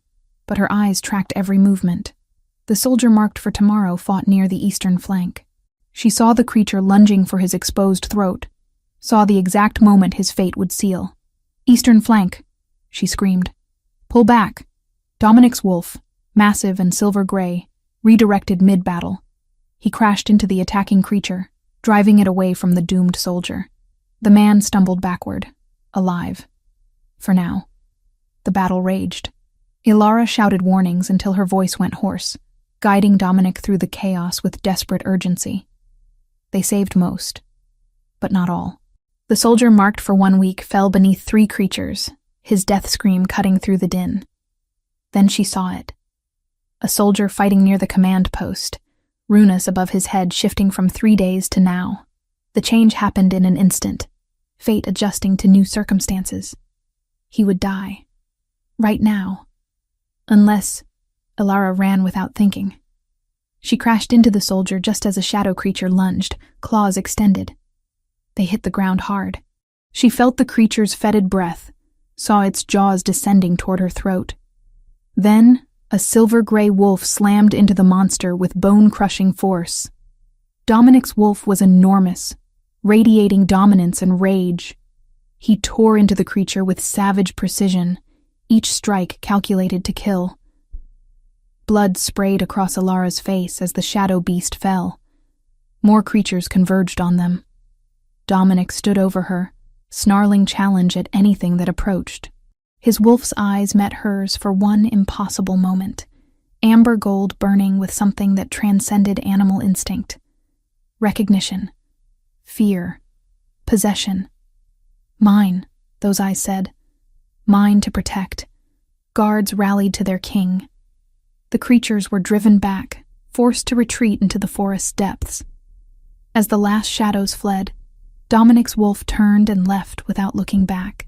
but her eyes tracked every movement. The soldier marked for tomorrow fought near the eastern flank. She saw the creature lunging for his exposed throat, saw the exact moment his fate would seal. "Eastern flank," she screamed. "Pull back." Dominic's wolf, massive and silver-gray, redirected mid-battle. He crashed into the attacking creature, driving it away from the doomed soldier. The man stumbled backward, alive. For now. The battle raged. Ilara shouted warnings until her voice went hoarse, guiding Dominic through the chaos with desperate urgency. They saved most, but not all. The soldier marked for 1 week fell beneath 3 creatures, his death scream cutting through the din. Then she saw it. A soldier fighting near the command post, runas above his head shifting from 3 days to now. The change happened in an instant, fate adjusting to new circumstances. He would die. Right now. Unless... Ilara ran without thinking. She crashed into the soldier just as a shadow creature lunged, claws extended. They hit the ground hard. She felt the creature's fetid breath, saw its jaws descending toward her throat. Then, a silver-gray wolf slammed into the monster with bone-crushing force. Dominic's wolf was enormous, radiating dominance and rage. He tore into the creature with savage precision, each strike calculated to kill. Blood sprayed across Ilara's face as the shadow beast fell. More creatures converged on them. Dominic stood over her, snarling challenge at anything that approached. His wolf's eyes met hers for one impossible moment, amber gold burning with something that transcended animal instinct. Recognition. Fear. Possession. Mine, those eyes said. Mine to protect. Guards rallied to their king. The creatures were driven back, forced to retreat into the forest's depths. As the last shadows fled, Dominic's wolf turned and left without looking back.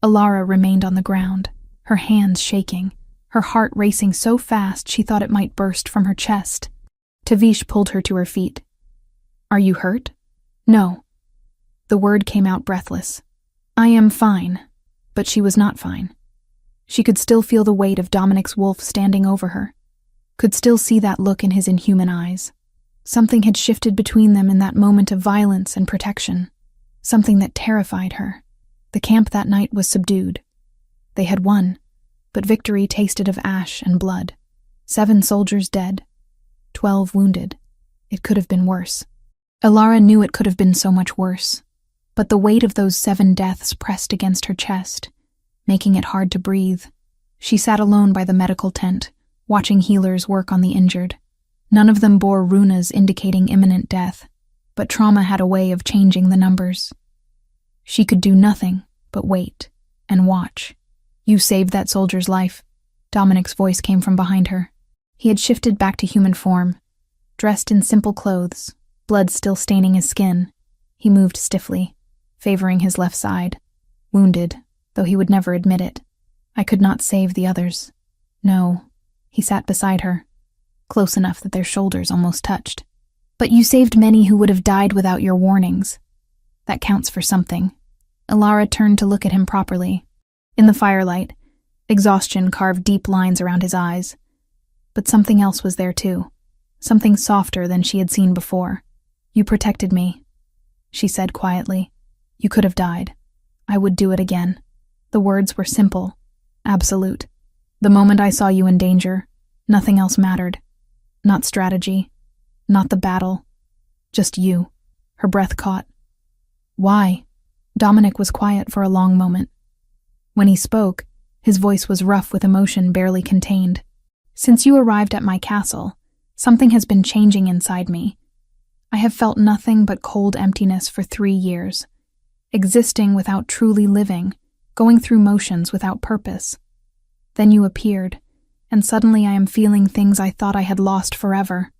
Ilara remained on the ground, her hands shaking, her heart racing so fast she thought it might burst from her chest. Tavish pulled her to her feet. "Are you hurt?" "No." The word came out breathless. "I am fine," but she was not fine. She could still feel the weight of Dominic's wolf standing over her, could still see that look in his inhuman eyes. Something had shifted between them in that moment of violence and protection, something that terrified her. The camp that night was subdued. They had won, but victory tasted of ash and blood. 7 soldiers dead, 12 wounded. It could have been worse. Ilara knew it could have been so much worse, but the weight of those 7 deaths pressed against her chest, making it hard to breathe. She sat alone by the medical tent, watching healers work on the injured. None of them bore runas indicating imminent death, but trauma had a way of changing the numbers. She could do nothing but wait and watch. "You saved that soldier's life." Dominic's voice came from behind her. He had shifted back to human form, dressed in simple clothes, blood still staining his skin. He moved stiffly, favoring his left side, wounded, though he would never admit it. I could not save the others. No, he sat beside her, close enough that their shoulders almost touched. But you saved many who would have died without your warnings. That counts for something. Ilara turned to look at him properly. In the firelight, exhaustion carved deep lines around his eyes. But something else was there too, something softer than she had seen before. You protected me, she said quietly. You could have died. I would do it again. The words were simple, absolute. The moment I saw you in danger, nothing else mattered. Not strategy, not the battle, just you. Her breath caught. Why? Dominic was quiet for a long moment. When he spoke, his voice was rough with emotion barely contained. Since you arrived at my castle, something has been changing inside me. I have felt nothing but cold emptiness for 3 years, existing without truly living, going through motions without purpose. Then you appeared, and suddenly I am feeling things I thought I had lost forever.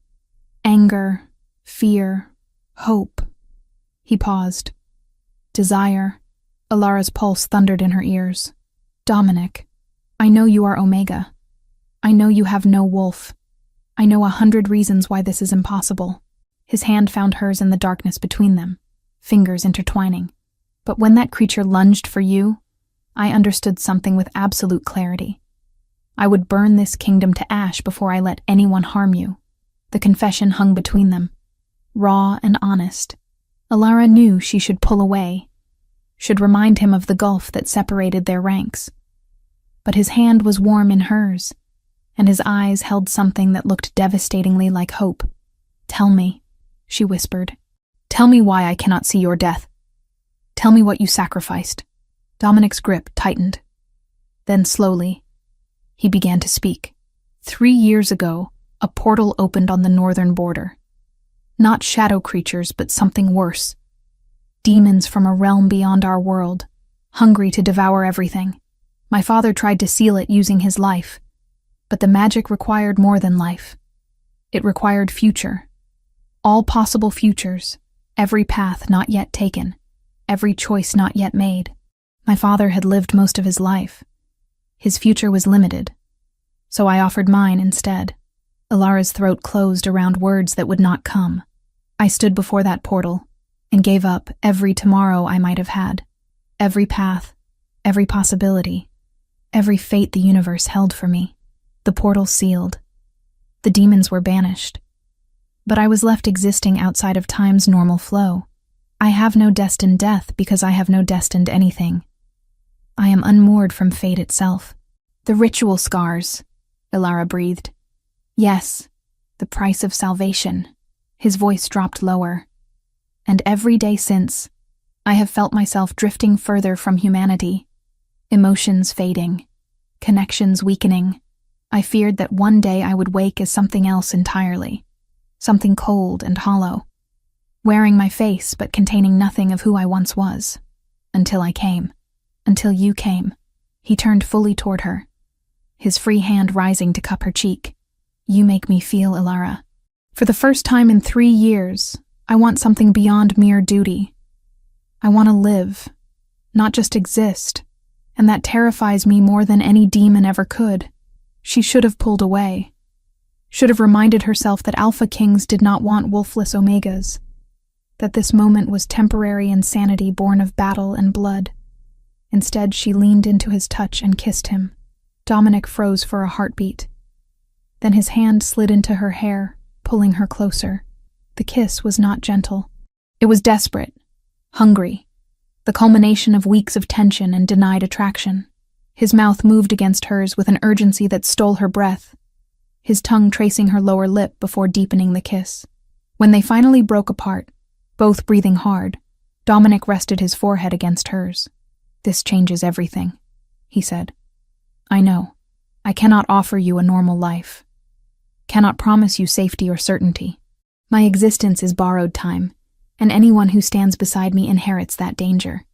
Anger, fear, hope. He paused. Desire. Ilara's pulse thundered in her ears. Dominic, I know you are Omega. I know you have no wolf. I know 100 reasons why this is impossible. His hand found hers in the darkness between them, fingers intertwining. But when that creature lunged for you, I understood something with absolute clarity. I would burn this kingdom to ash before I let anyone harm you. The confession hung between them, raw and honest. Ilara knew she should pull away, should remind him of the gulf that separated their ranks. But his hand was warm in hers, and his eyes held something that looked devastatingly like hope. Tell me, she whispered. Tell me why I cannot see your death. Tell me what you sacrificed. Dominic's grip tightened. Then slowly, he began to speak. 3 years ago, a portal opened on the northern border. Not shadow creatures, but something worse. Demons from a realm beyond our world, hungry to devour everything. My father tried to seal it using his life, but the magic required more than life. It required future. All possible futures, every path not yet taken, every choice not yet made. My father had lived most of his life. His future was limited, so I offered mine instead. Ilara's throat closed around words that would not come. I stood before that portal and gave up every tomorrow I might have had, every path, every possibility, every fate the universe held for me. The portal sealed. The demons were banished. But I was left existing outside of time's normal flow. I have no destined death because I have no destined anything. I am unmoored from fate itself. The ritual scars, Ilara breathed. Yes, the price of salvation. His voice dropped lower. And every day since, I have felt myself drifting further from humanity. Emotions fading, connections weakening. I feared that one day I would wake as something else entirely. Something cold and hollow, wearing my face but containing nothing of who I once was. Until I came. Until you came. He turned fully toward her, his free hand rising to cup her cheek. You make me feel, Ilara. For the first time in 3 years, I want something beyond mere duty. I want to live, not just exist, and that terrifies me more than any demon ever could. She should have pulled away. Should have reminded herself that Alpha Kings did not want wolfless Omegas, that this moment was temporary insanity born of battle and blood. Instead, she leaned into his touch and kissed him. Dominic froze for a heartbeat. Then his hand slid into her hair, pulling her closer. The kiss was not gentle. It was desperate, hungry, the culmination of weeks of tension and denied attraction. His mouth moved against hers with an urgency that stole her breath, his tongue tracing her lower lip before deepening the kiss. When they finally broke apart, both breathing hard, Dominic rested his forehead against hers. This changes everything, he said. I know. I cannot offer you a normal life. Cannot promise you safety or certainty. My existence is borrowed time, and anyone who stands beside me inherits that danger.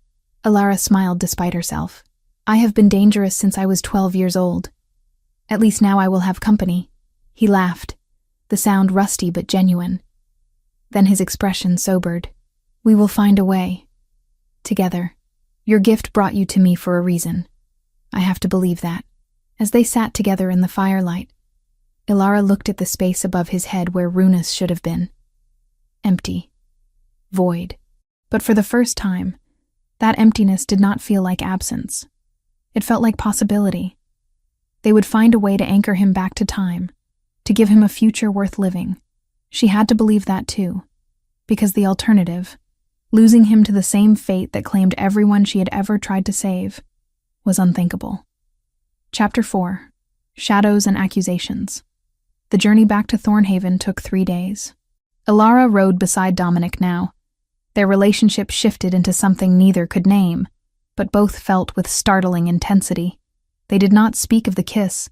Ilara smiled despite herself. I have been dangerous since I was 12 years old. At least now I will have company. He laughed, the sound rusty but genuine. Then his expression sobered. "We will find a way. Together. Your gift brought you to me for a reason. I have to believe that." As they sat together in the firelight, Ilara looked at the space above his head where Runus should have been. Empty. Void. But for the first time, that emptiness did not feel like absence. It felt like possibility. They would find a way to anchor him back to time, to give him a future worth living. She had to believe that too, because the alternative, losing him to the same fate that claimed everyone she had ever tried to save, was unthinkable. Chapter 4. Shadows and Accusations. The journey back to Thornhaven took 3 days. Ilara rode beside Dominic now. Their relationship shifted into something neither could name, but both felt with startling intensity. They did not speak of the kiss,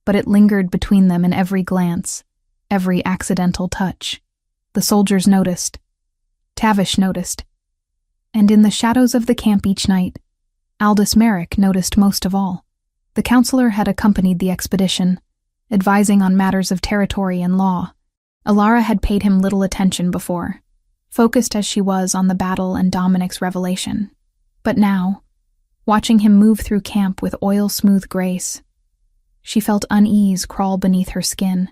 but it lingered between them in every glance, every accidental touch. The soldiers noticed. Tavish noticed. And in the shadows of the camp each night, Aldous Merrick noticed most of all. The counselor had accompanied the expedition, advising on matters of territory and law. Ilara had paid him little attention before, focused as she was on the battle and Dominic's revelation. But now, watching him move through camp with oil-smooth grace, she felt unease crawl beneath her skin.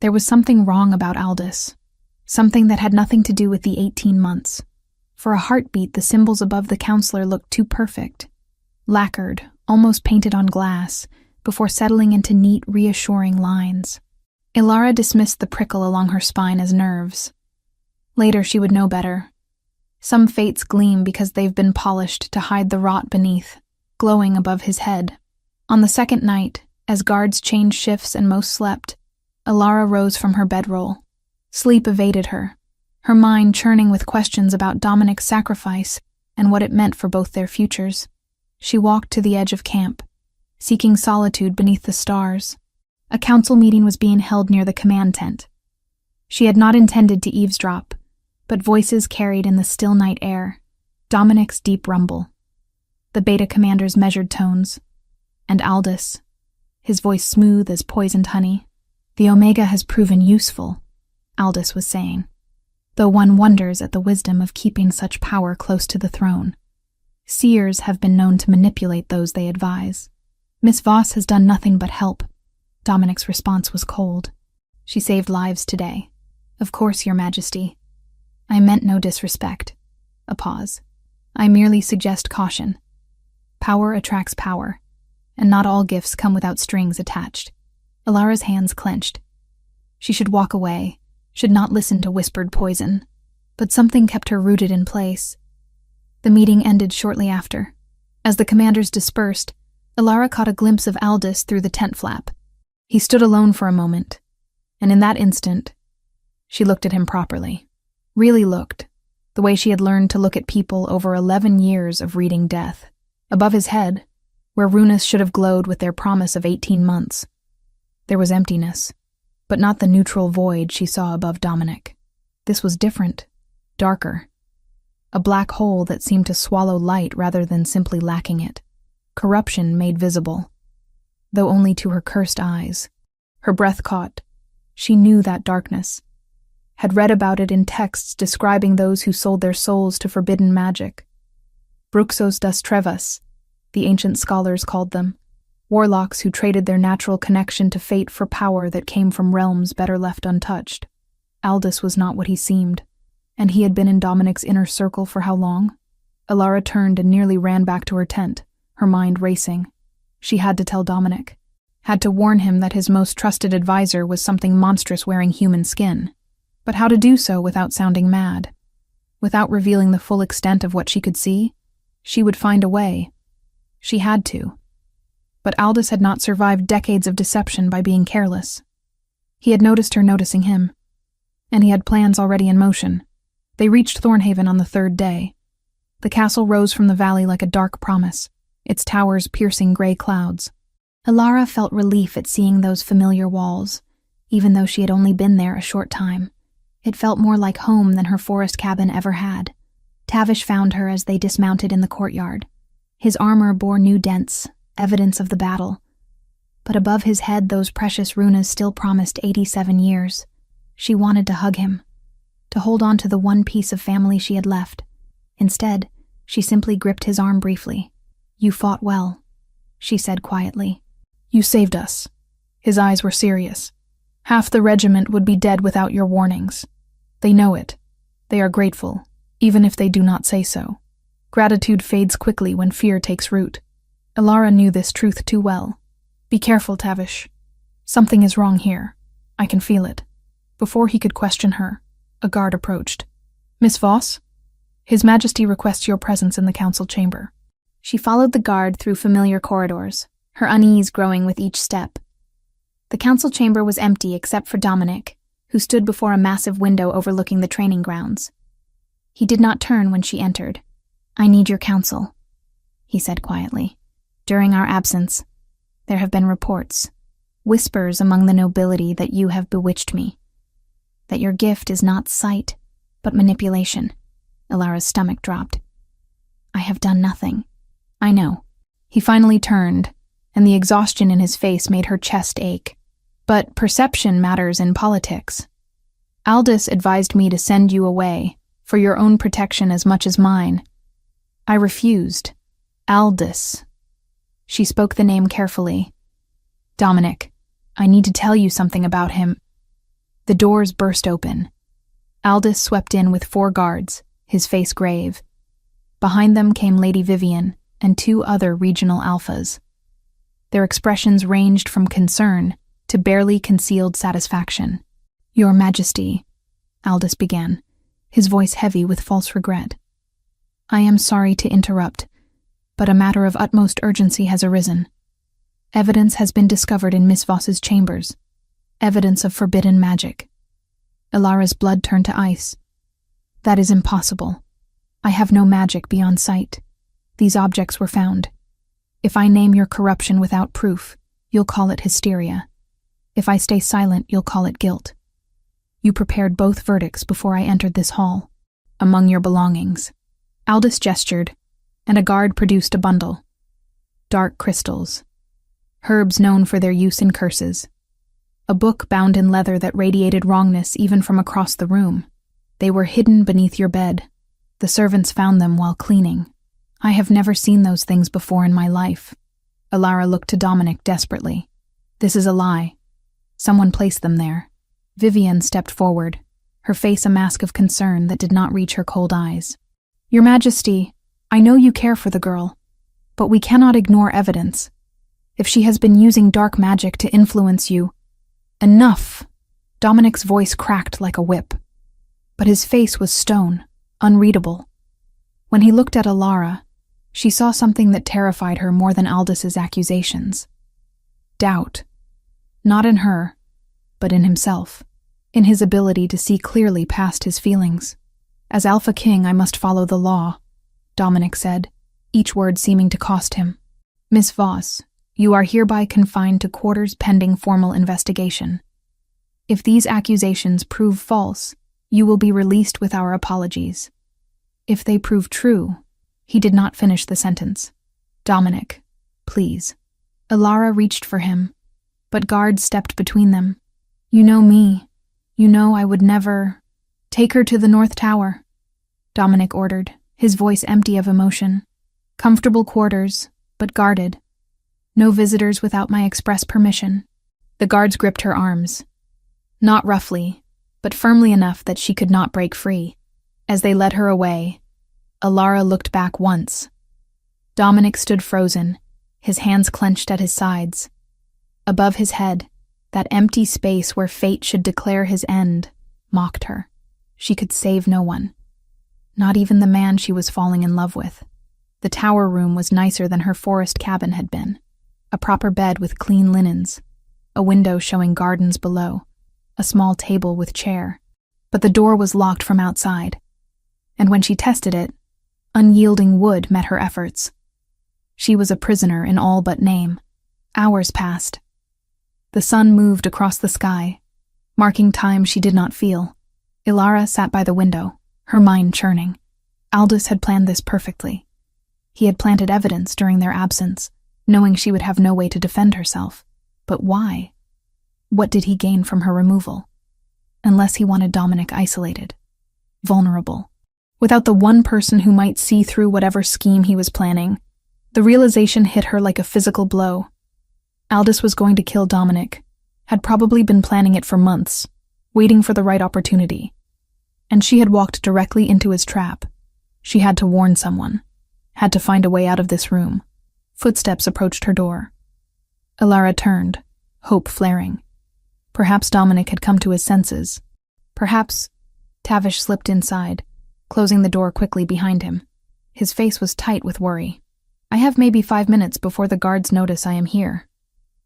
There was something wrong about Aldous, something that had nothing to do with the 18 months. For a heartbeat, the symbols above the counselor looked too perfect, lacquered, almost painted on glass, before settling into neat, reassuring lines. Ilara dismissed the prickle along her spine as nerves. Later she would know better. Some fates gleam because they've been polished to hide the rot beneath, glowing above his head. On the second night, as guards changed shifts and most slept, Ilara rose from her bedroll. Sleep evaded her, her mind churning with questions about Dominic's sacrifice and what it meant for both their futures. She walked to the edge of camp, seeking solitude beneath the stars. A council meeting was being held near the command tent. She had not intended to eavesdrop, but voices carried in the still night air, Dominic's deep rumble, the beta commander's measured tones, and Aldous, his voice smooth as poisoned honey. "The Omega has proven useful," Aldous was saying, "though one wonders at the wisdom of keeping such power close to the throne. Seers have been known to manipulate those they advise. Miss Voss has done nothing but help." Dominic's response was cold. "She saved lives today. Of course, Your Majesty. I meant no disrespect." A pause. "I merely suggest caution. Power attracts power, and not all gifts come without strings attached." Ilara's hands clenched. She should walk away, should not listen to whispered poison. But something kept her rooted in place. The meeting ended shortly after. As the commanders dispersed, Ilara caught a glimpse of Aldous through the tent flap. He stood alone for a moment, and in that instant, she looked at him properly. Really looked, the way she had learned to look at people over 11 years of reading death. Above his head, where Runus should have glowed with their promise of 18 months, there was emptiness, but not the neutral void she saw above Dominic. This was different, darker. A black hole that seemed to swallow light rather than simply lacking it. Corruption made visible, though only to her cursed eyes. Her breath caught. She knew that darkness, had read about it in texts describing those who sold their souls to forbidden magic. Bruxos das Trevas, the ancient scholars called them, warlocks who traded their natural connection to fate for power that came from realms better left untouched. Aldous was not what he seemed, and he had been in Dominic's inner circle for how long? Ilara turned and nearly ran back to her tent, her mind racing. She had to tell Dominic, had to warn him that his most trusted advisor was something monstrous wearing human skin. But how to do so without sounding mad? Without revealing the full extent of what she could see? She would find a way. She had to. But Aldous had not survived decades of deception by being careless. He had noticed her noticing him, and he had plans already in motion. They reached Thornhaven on the 3rd day. The castle rose from the valley like a dark promise, its towers piercing gray clouds. Ilara felt relief at seeing those familiar walls, even though she had only been there a short time. It felt more like home than her forest cabin ever had. Tavish found her as they dismounted in the courtyard. His armor bore new dents, evidence of the battle. But above his head those precious runas still promised 87 years. She wanted to hug him. to hold on to the one piece of family she had left. Instead, she simply gripped his arm briefly. "You fought well," she said quietly. "You saved us." His eyes were serious. "Half the regiment would be dead without your warnings. They know it. They are grateful, even if they do not say so. Gratitude fades quickly when fear takes root." Ilara knew this truth too well. "Be careful, Tavish. Something is wrong here. I can feel it." Before he could question her, a guard approached. "Miss Voss? His Majesty requests your presence in the council chamber." She followed the guard through familiar corridors, her unease growing with each step. The council chamber was empty except for Dominic, who stood before a massive window overlooking the training grounds. He did not turn when she entered. "I need your counsel," he said quietly. "During our absence, there have been reports, whispers among the nobility that you have bewitched me, that your gift is not sight, but manipulation." Ilara's stomach dropped. "I have done nothing." "I know." He finally turned, and the exhaustion in his face made her chest ache. "But perception matters in politics. Aldous advised me to send you away, for your own protection as much as mine. I refused. Aldous." She spoke the name carefully. "Dominic, I need to tell you something about him." The doors burst open. Aldous swept in with 4 guards, his face grave. Behind them came Lady Vivian and 2 other regional alphas. Their expressions ranged from concern to barely concealed satisfaction. "Your Majesty," Aldous began, his voice heavy with false regret. "I am sorry to interrupt, but a matter of utmost urgency has arisen. Evidence has been discovered in Miss Voss's chambers. Evidence of forbidden magic." Ilara's blood turned to ice. "That is impossible. I have no magic beyond sight. These objects were found. If I name your corruption without proof, you'll call it hysteria. If I stay silent, you'll call it guilt. You prepared both verdicts before I entered this hall. Among your belongings." Aldous gestured, and a guard produced a bundle. Dark crystals. Herbs known for their use in curses. A book bound in leather that radiated wrongness even from across the room. "They were hidden beneath your bed. The servants found them while cleaning. I have never seen those things before in my life." Ilara looked to Dominic desperately. "This is a lie. Someone placed them there." Vivian stepped forward, her face a mask of concern that did not reach her cold eyes. "Your Majesty, I know you care for the girl, but we cannot ignore evidence. If she has been using dark magic to influence you..." "Enough!" Dominic's voice cracked like a whip. But his face was stone, unreadable. When he looked at Ilara, she saw something that terrified her more than Aldous' accusations. Doubt. Not in her, but in himself. In his ability to see clearly past his feelings. "As Alpha King, I must follow the law," Dominic said, each word seeming to cost him. "Miss Voss, you are hereby confined to quarters pending formal investigation. If these accusations prove false, you will be released with our apologies. If they prove true..." He did not finish the sentence. "Dominic, please." Ilara reached for him, but guards stepped between them. "You know me. You know I would never..." "Take her to the North Tower," Dominic ordered, his voice empty of emotion. "Comfortable quarters, but guarded. No visitors without my express permission." The guards gripped her arms. Not roughly, but firmly enough that she could not break free. As they led her away, Ilara looked back once. Dominic stood frozen, his hands clenched at his sides. Above his head, that empty space where fate should declare his end, mocked her. She could save no one. Not even the man she was falling in love with. The tower room was nicer than her forest cabin had been. A proper bed with clean linens, a window showing gardens below, a small table with chair. But the door was locked from outside, and when she tested it, unyielding wood met her efforts. She was a prisoner in all but name. Hours passed. The sun moved across the sky, marking time she did not feel. Ilara sat by the window, her mind churning. Aldous had planned this perfectly. He had planted evidence during their absence, knowing she would have no way to defend herself. But why? What did he gain from her removal? Unless he wanted Dominic isolated, vulnerable. Without the one person who might see through whatever scheme he was planning, the realization hit her like a physical blow. Aldous was going to kill Dominic, had probably been planning it for months, waiting for the right opportunity. And she had walked directly into his trap. She had to warn someone, had to find a way out of this room. Footsteps approached her door. Ilara turned, hope flaring. Perhaps Dominic had come to his senses. Perhaps Tavish slipped inside, closing the door quickly behind him. His face was tight with worry. "I have maybe 5 minutes before the guards notice I am here."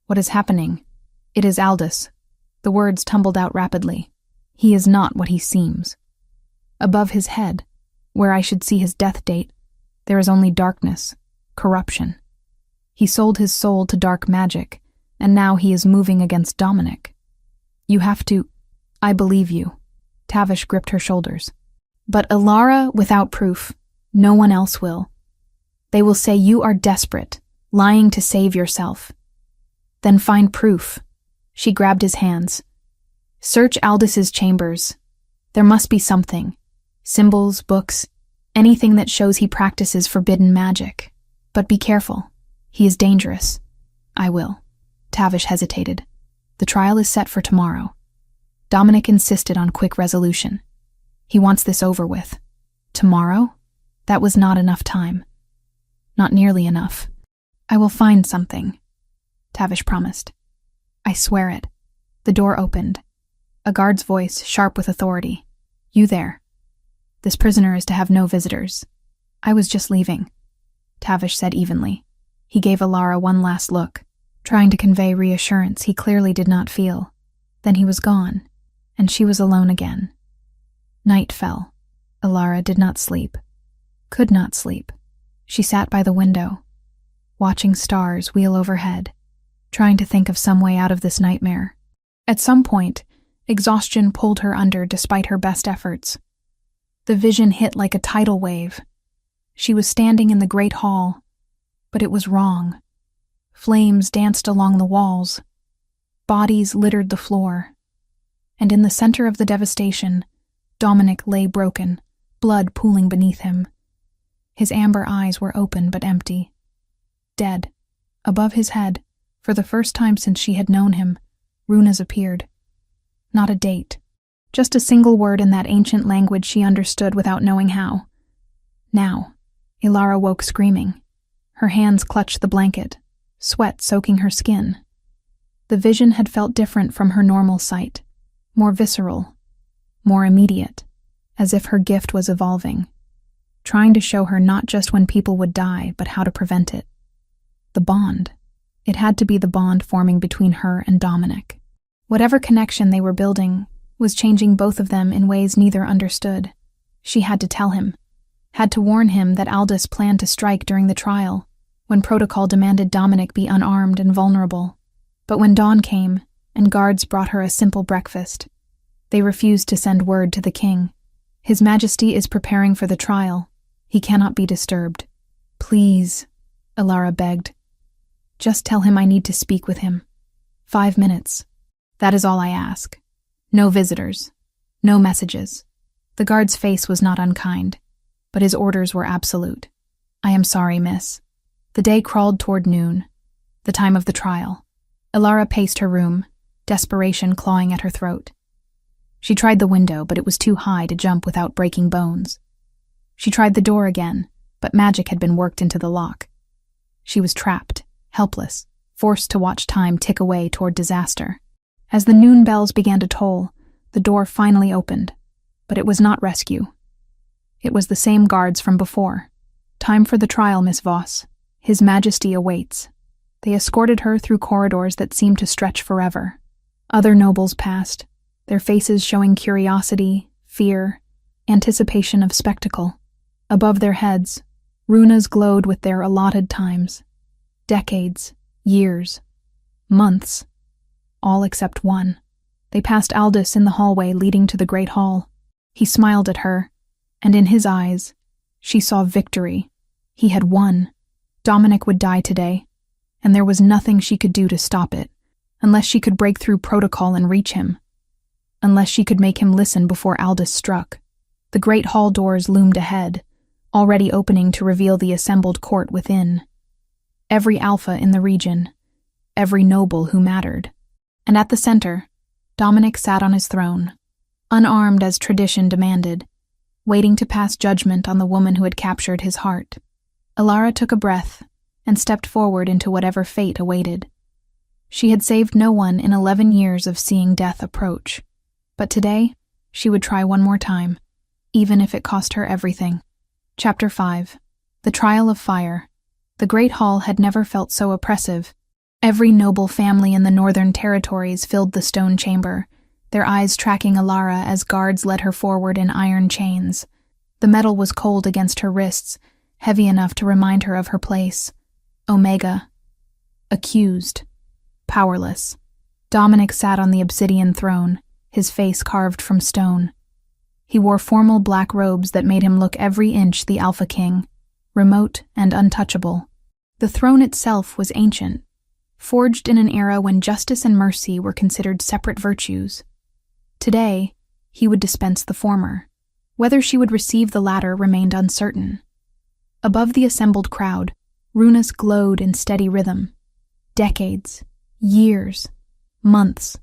"What is happening?" "It is Aldous." The words tumbled out rapidly. "He is not what he seems. Above his head, where I should see his death date, there is only darkness, corruption. He sold his soul to dark magic, and now he is moving against Dominic. You have to—" "I believe you." Tavish gripped her shoulders. "But Ilara, without proof, no one else will. They will say you are desperate, lying to save yourself. Then find proof." She grabbed his hands. "Search Aldous' chambers. There must be something. Symbols, books, anything that shows he practices forbidden magic. But be careful. He is dangerous." "I will." Tavish hesitated. "The trial is set for tomorrow." Dominic insisted on quick resolution. "He wants this over with." "Tomorrow?" That was not enough time. Not nearly enough. "I will find something," Tavish promised. "I swear it." The door opened. A guard's voice, sharp with authority. "You there. This prisoner is to have no visitors." "I was just leaving," Tavish said evenly. He gave Ilara one last look, trying to convey reassurance he clearly did not feel. Then he was gone, and she was alone again. Night fell. Ilara did not sleep. Could not sleep. She sat by the window, watching stars wheel overhead, trying to think of some way out of this nightmare. At some point, exhaustion pulled her under despite her best efforts. The vision hit like a tidal wave. She was standing in the great hall, but it was wrong. Flames danced along the walls. Bodies littered the floor. And in the center of the devastation, Dominic lay broken, blood pooling beneath him. His amber eyes were open but empty. Dead. Above his head, for the first time since she had known him, runas appeared. Not a date. Just a single word in that ancient language she understood without knowing how. Now, Ilara woke screaming. Her hands clutched the blanket, sweat soaking her skin. The vision had felt different from her normal sight, more visceral, more immediate, as if her gift was evolving, trying to show her not just when people would die, but how to prevent it. The bond. It had to be the bond forming between her and Dominic. Whatever connection they were building was changing both of them in ways neither understood. She had to tell him, had to warn him that Aldous planned to strike during the trial, when protocol demanded Dominic be unarmed and vulnerable. But when dawn came, and guards brought her a simple breakfast, they refused to send word to the king. "His Majesty is preparing for the trial. He cannot be disturbed." "Please," Ilara begged. "Just tell him I need to speak with him. 5 minutes. That is all I ask. No visitors. No messages." The guard's face was not unkind, but his orders were absolute. "I am sorry, miss." The day crawled toward noon, the time of the trial. Ilara paced her room, desperation clawing at her throat. She tried the window, but it was too high to jump without breaking bones. She tried the door again, but magic had been worked into the lock. She was trapped, helpless, forced to watch time tick away toward disaster. As the noon bells began to toll, the door finally opened, but it was not rescue. It was the same guards from before. "Time for the trial, Miss Voss. His Majesty awaits." They escorted her through corridors that seemed to stretch forever. Other nobles passed, their faces showing curiosity, fear, anticipation of spectacle. Above their heads, runas glowed with their allotted times. Decades, years, months, all except one. They passed Aldous in the hallway leading to the great hall. He smiled at her, and in his eyes, she saw victory. He had won. Dominic would die today, and there was nothing she could do to stop it, unless she could break through protocol and reach him, unless she could make him listen before Aldous struck. The great hall doors loomed ahead, already opening to reveal the assembled court within. Every alpha in the region, every noble who mattered. And at the center, Dominic sat on his throne, unarmed as tradition demanded, waiting to pass judgment on the woman who had captured his heart. Elara took a breath and stepped forward into whatever fate awaited. She had saved no one in 11 years of seeing death approach, but today she would try one more time, even if it cost her everything. Chapter 5. The Trial of Fire. The Great Hall had never felt so oppressive. Every noble family in the Northern Territories filled the stone chamber, their eyes tracking Elara as guards led her forward in iron chains. The metal was cold against her wrists, heavy enough to remind her of her place. Omega. Accused. Powerless. Dominic sat on the obsidian throne, his face carved from stone. He wore formal black robes that made him look every inch the Alpha King, remote and untouchable. The throne itself was ancient, forged in an era when justice and mercy were considered separate virtues. Today, he would dispense the former. Whether she would receive the latter remained uncertain. Above the assembled crowd, Runus glowed in steady rhythm. Decades, years, months,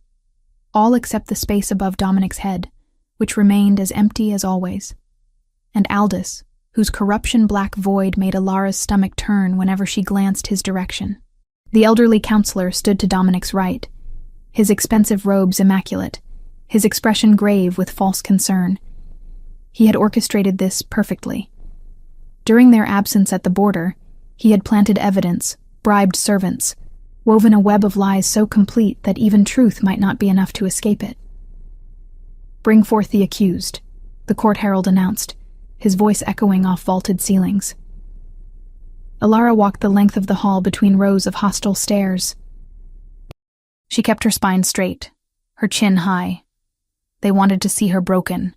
all except the space above Dominic's head, which remained as empty as always. And Aldous, whose corruption-black void made Elara's stomach turn whenever she glanced his direction. The elderly counselor stood to Dominic's right, his expensive robes immaculate, his expression grave with false concern. He had orchestrated this perfectly. During their absence at the border, he had planted evidence, bribed servants, woven a web of lies so complete that even truth might not be enough to escape it. "Bring forth the accused," the court herald announced, his voice echoing off vaulted ceilings. Elara walked the length of the hall between rows of hostile stares. She kept her spine straight, her chin high. They wanted to see her broken.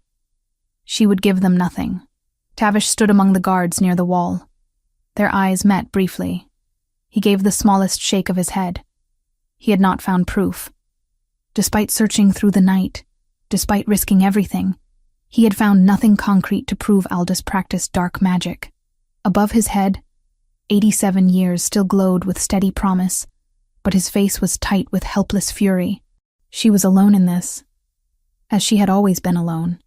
She would give them nothing. Tavish stood among the guards near the wall. Their eyes met briefly. He gave the smallest shake of his head. He had not found proof. Despite searching through the night, despite risking everything, he had found nothing concrete to prove Aldous practiced dark magic. Above his head, 87 years still glowed with steady promise, but his face was tight with helpless fury. She was alone in this, as she had always been alone.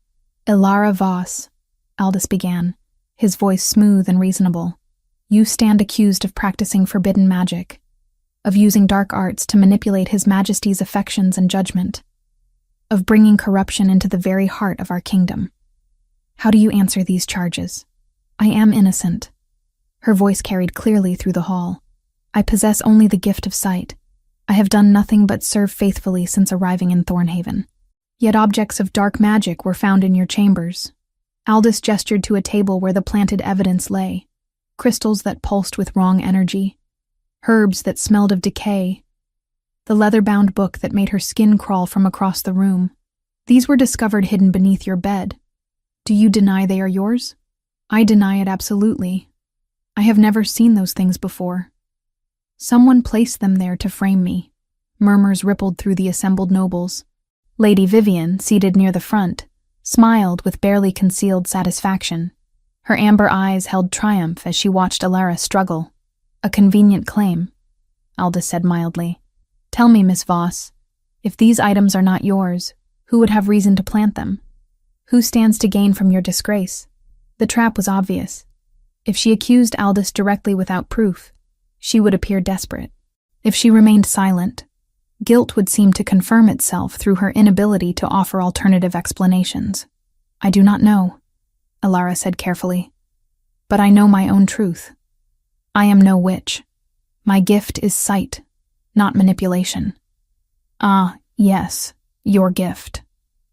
"Elara Voss," Aldous began, his voice smooth and reasonable. "You stand accused of practicing forbidden magic, of using dark arts to manipulate His Majesty's affections and judgment, of bringing corruption into the very heart of our kingdom. How do you answer these charges?" "I am innocent." Her voice carried clearly through the hall. "I possess only the gift of sight. I have done nothing but serve faithfully since arriving in Thornhaven. Yet objects of dark magic were found in your chambers." Aldous gestured to a table where the planted evidence lay. Crystals that pulsed with wrong energy, herbs that smelled of decay, the leather-bound book that made her skin crawl from across the room. "These were discovered hidden beneath your bed. Do you deny they are yours?" "I deny it absolutely. I have never seen those things before. Someone placed them there to frame me." Murmurs rippled through the assembled nobles. Lady Vivian, seated near the front, smiled with barely concealed satisfaction. Her amber eyes held triumph as she watched Elara struggle. "A convenient claim," Aldous said mildly. "Tell me, Miss Voss, if these items are not yours, who would have reason to plant them? Who stands to gain from your disgrace?" The trap was obvious. If she accused Aldous directly without proof, she would appear desperate. If she remained silent, guilt would seem to confirm itself through her inability to offer alternative explanations. "I do not know," Elara said carefully, "but I know my own truth. I am no witch. My gift is sight, not manipulation." "Ah, yes, your gift."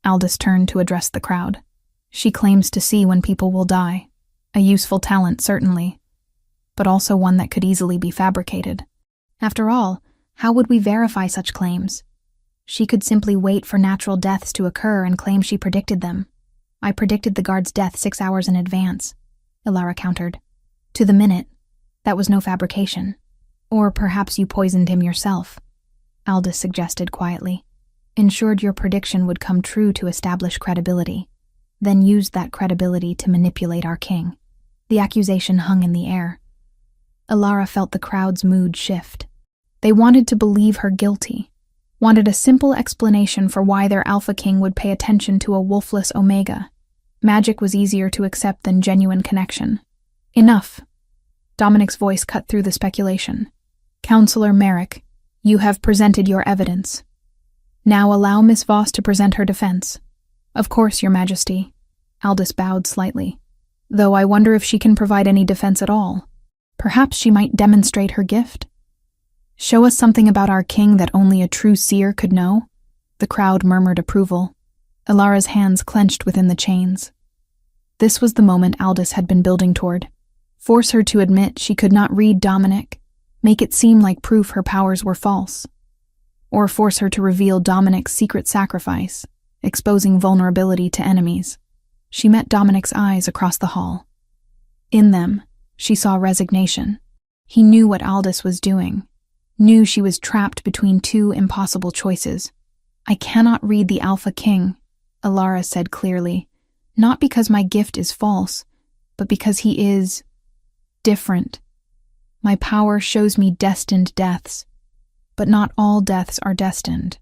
Aldous turned to address the crowd. "She claims to see when people will die. A useful talent, certainly, but also one that could easily be fabricated. After all, how would we verify such claims? She could simply wait for natural deaths to occur and claim she predicted them. "I predicted the guard's death 6 hours in advance," Elara countered. "To the minute. That was no fabrication. Or perhaps you poisoned him yourself," Aldous suggested quietly. "Ensured your prediction would come true to establish credibility. then used that credibility to manipulate our king. The accusation hung in the air. Alara felt the crowd's mood shift. They wanted to believe her guilty, wanted a simple explanation for why their Alpha King would pay attention to a wolfless Omega. Magic was easier to accept than genuine connection. Enough. Dominic's voice cut through the speculation. Counselor Merrick, you have presented your evidence. Now allow Miss Voss to present her defense. Of course, Your Majesty. Aldous bowed slightly. Though I wonder if she can provide any defense at all. Perhaps she might demonstrate her gift. Show us something about our king that only a true seer could know. The crowd murmured approval. Alara's hands clenched within the chains. This was the moment Aldous had been building toward. Force her to admit she could not read Dominic, make it seem like proof her powers were false. Or force her to reveal Dominic's secret sacrifice, exposing vulnerability to enemies. She met Dominic's eyes across the hall. In them, she saw resignation. He knew what Aldous was doing, knew she was trapped between two impossible choices. I cannot read the Alpha King, Alara said clearly, not because my gift is false, but because he is different. My power shows me destined deaths, but not all deaths are destined.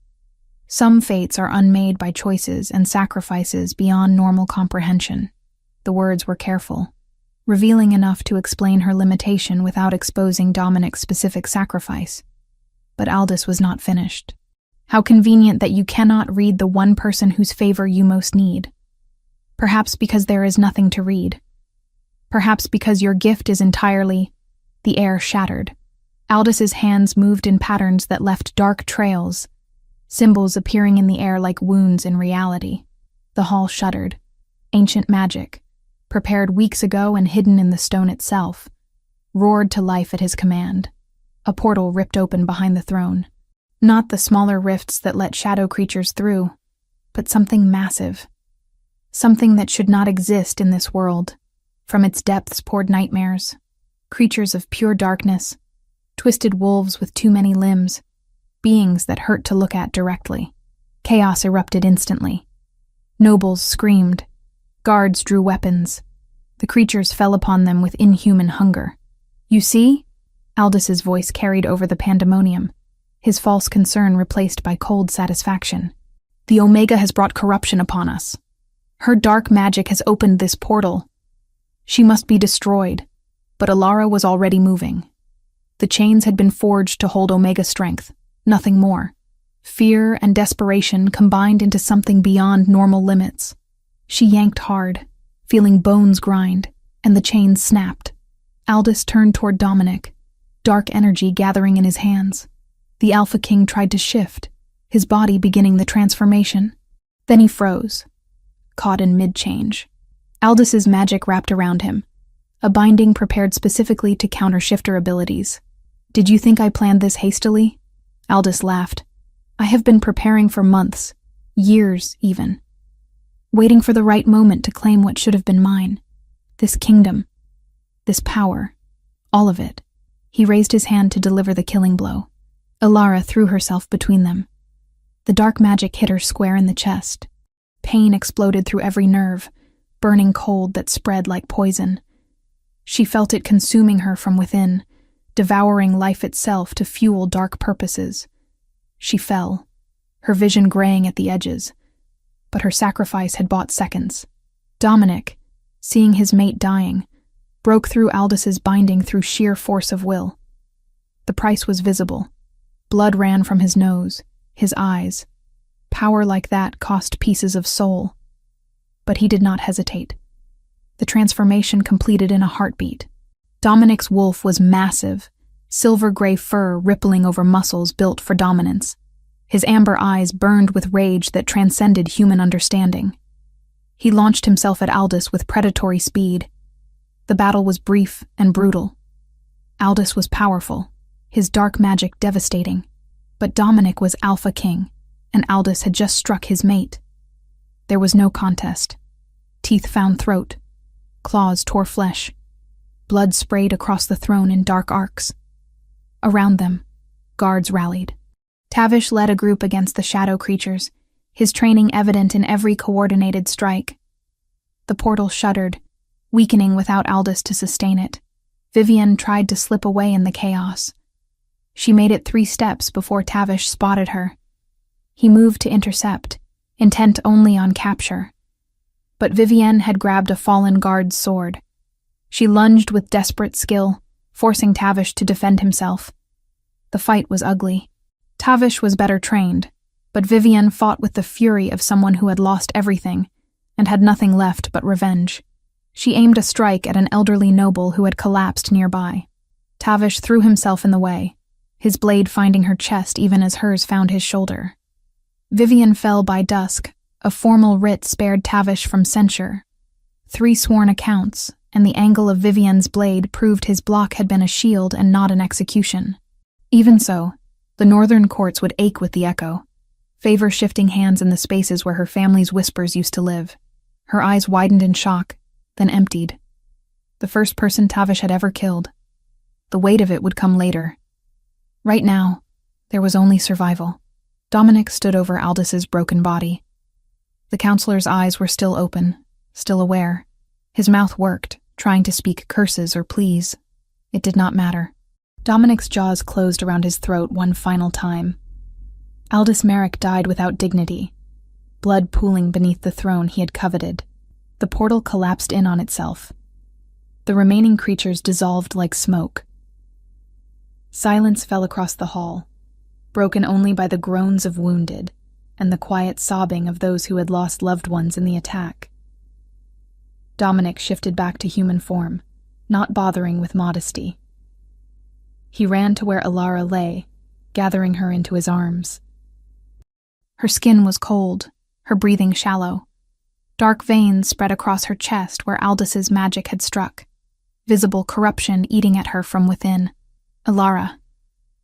Some fates are unmade by choices and sacrifices beyond normal comprehension. The words were careful, revealing enough to explain her limitation without exposing Dominic's specific sacrifice. But Aldous was not finished. How convenient that you cannot read the one person whose favor you most need. Perhaps because there is nothing to read. Perhaps because your gift is entirely... The air shattered. Aldous' hands moved in patterns that left dark trails, symbols appearing in the air like wounds in reality. The hall shuddered. Ancient magic, prepared weeks ago and hidden in the stone itself, roared to life at his command. A portal ripped open behind the throne. Not the smaller rifts that let shadow creatures through, but something massive. Something that should not exist in this world. From its depths poured nightmares, creatures of pure darkness, twisted wolves with too many limbs, beings that hurt to look at directly. Chaos erupted instantly. Nobles screamed. Guards drew weapons. The creatures fell upon them with inhuman hunger. You see? Aldous' voice carried over the pandemonium, his false concern replaced by cold satisfaction. The Omega has brought corruption upon us. Her dark magic has opened this portal. She must be destroyed, but Alara was already moving. The chains had been forged to hold Omega strength, nothing more. Fear and desperation combined into something beyond normal limits. She yanked hard, feeling bones grind, and the chains snapped. Aldous turned toward Dominic, dark energy gathering in his hands. The Alpha King tried to shift, his body beginning the transformation. Then he froze, caught in mid-change. Aldous' magic wrapped around him, a binding prepared specifically to counter shifter abilities. Did you think I planned this hastily? Aldous laughed. I have been preparing for months, years even, waiting for the right moment to claim what should have been mine. This kingdom, this power, all of it. He raised his hand to deliver the killing blow. Alara threw herself between them. The dark magic hit her square in the chest. Pain exploded through every nerve, burning cold that spread like poison. She felt it consuming her from within, devouring life itself to fuel dark purposes. She fell, her vision graying at the edges, but her sacrifice had bought seconds. Dominic, seeing his mate dying, broke through Aldous' binding through sheer force of will. The price was visible. Blood ran from his nose, his eyes. Power like that cost pieces of soul. But he did not hesitate. The transformation completed in a heartbeat. Dominic's wolf was massive, silver-gray fur rippling over muscles built for dominance. His amber eyes burned with rage that transcended human understanding. He launched himself at Aldous with predatory speed. The battle was brief and brutal. Aldous was powerful, his dark magic devastating. But Dominic was Alpha King, and Aldous had just struck his mate. There was no contest. Teeth found throat. Claws tore flesh. Blood sprayed across the throne in dark arcs. Around them, guards rallied. Tavish led a group against the shadow creatures, his training evident in every coordinated strike. The portal shuddered, weakening without Aldous to sustain it. Vivienne tried to slip away in the chaos. She made it 3 steps before Tavish spotted her. He moved to intercept, intent only on capture. But Vivienne had grabbed a fallen guard's sword. She lunged with desperate skill, forcing Tavish to defend himself. The fight was ugly. Tavish was better trained, but Vivienne fought with the fury of someone who had lost everything and had nothing left but revenge. She aimed a strike at an elderly noble who had collapsed nearby. Tavish threw himself in the way, his blade finding her chest even as hers found his shoulder. Vivienne fell by dusk. A formal writ spared Tavish from censure. 3 sworn accounts, and the angle of Vivienne's blade proved his block had been a shield and not an execution. Even so, the northern courts would ache with the echo, favor shifting hands in the spaces where her family's whispers used to live. Her eyes widened in shock, then emptied. The first person Tavish had ever killed. The weight of it would come later. Right now, there was only survival. Dominic stood over Aldis's broken body. The counselor's eyes were still open, still aware. His mouth worked, trying to speak curses or pleas. It did not matter. Dominic's jaws closed around his throat one final time. Aldis Merrick died without dignity, blood pooling beneath the throne he had coveted. The portal collapsed in on itself. The remaining creatures dissolved like smoke. Silence fell across the hall, broken only by the groans of wounded and the quiet sobbing of those who had lost loved ones in the attack. Dominic shifted back to human form, not bothering with modesty. He ran to where Alara lay, gathering her into his arms. Her skin was cold, her breathing shallow. Dark veins spread across her chest where Aldis's magic had struck, visible corruption eating at her from within. Alara.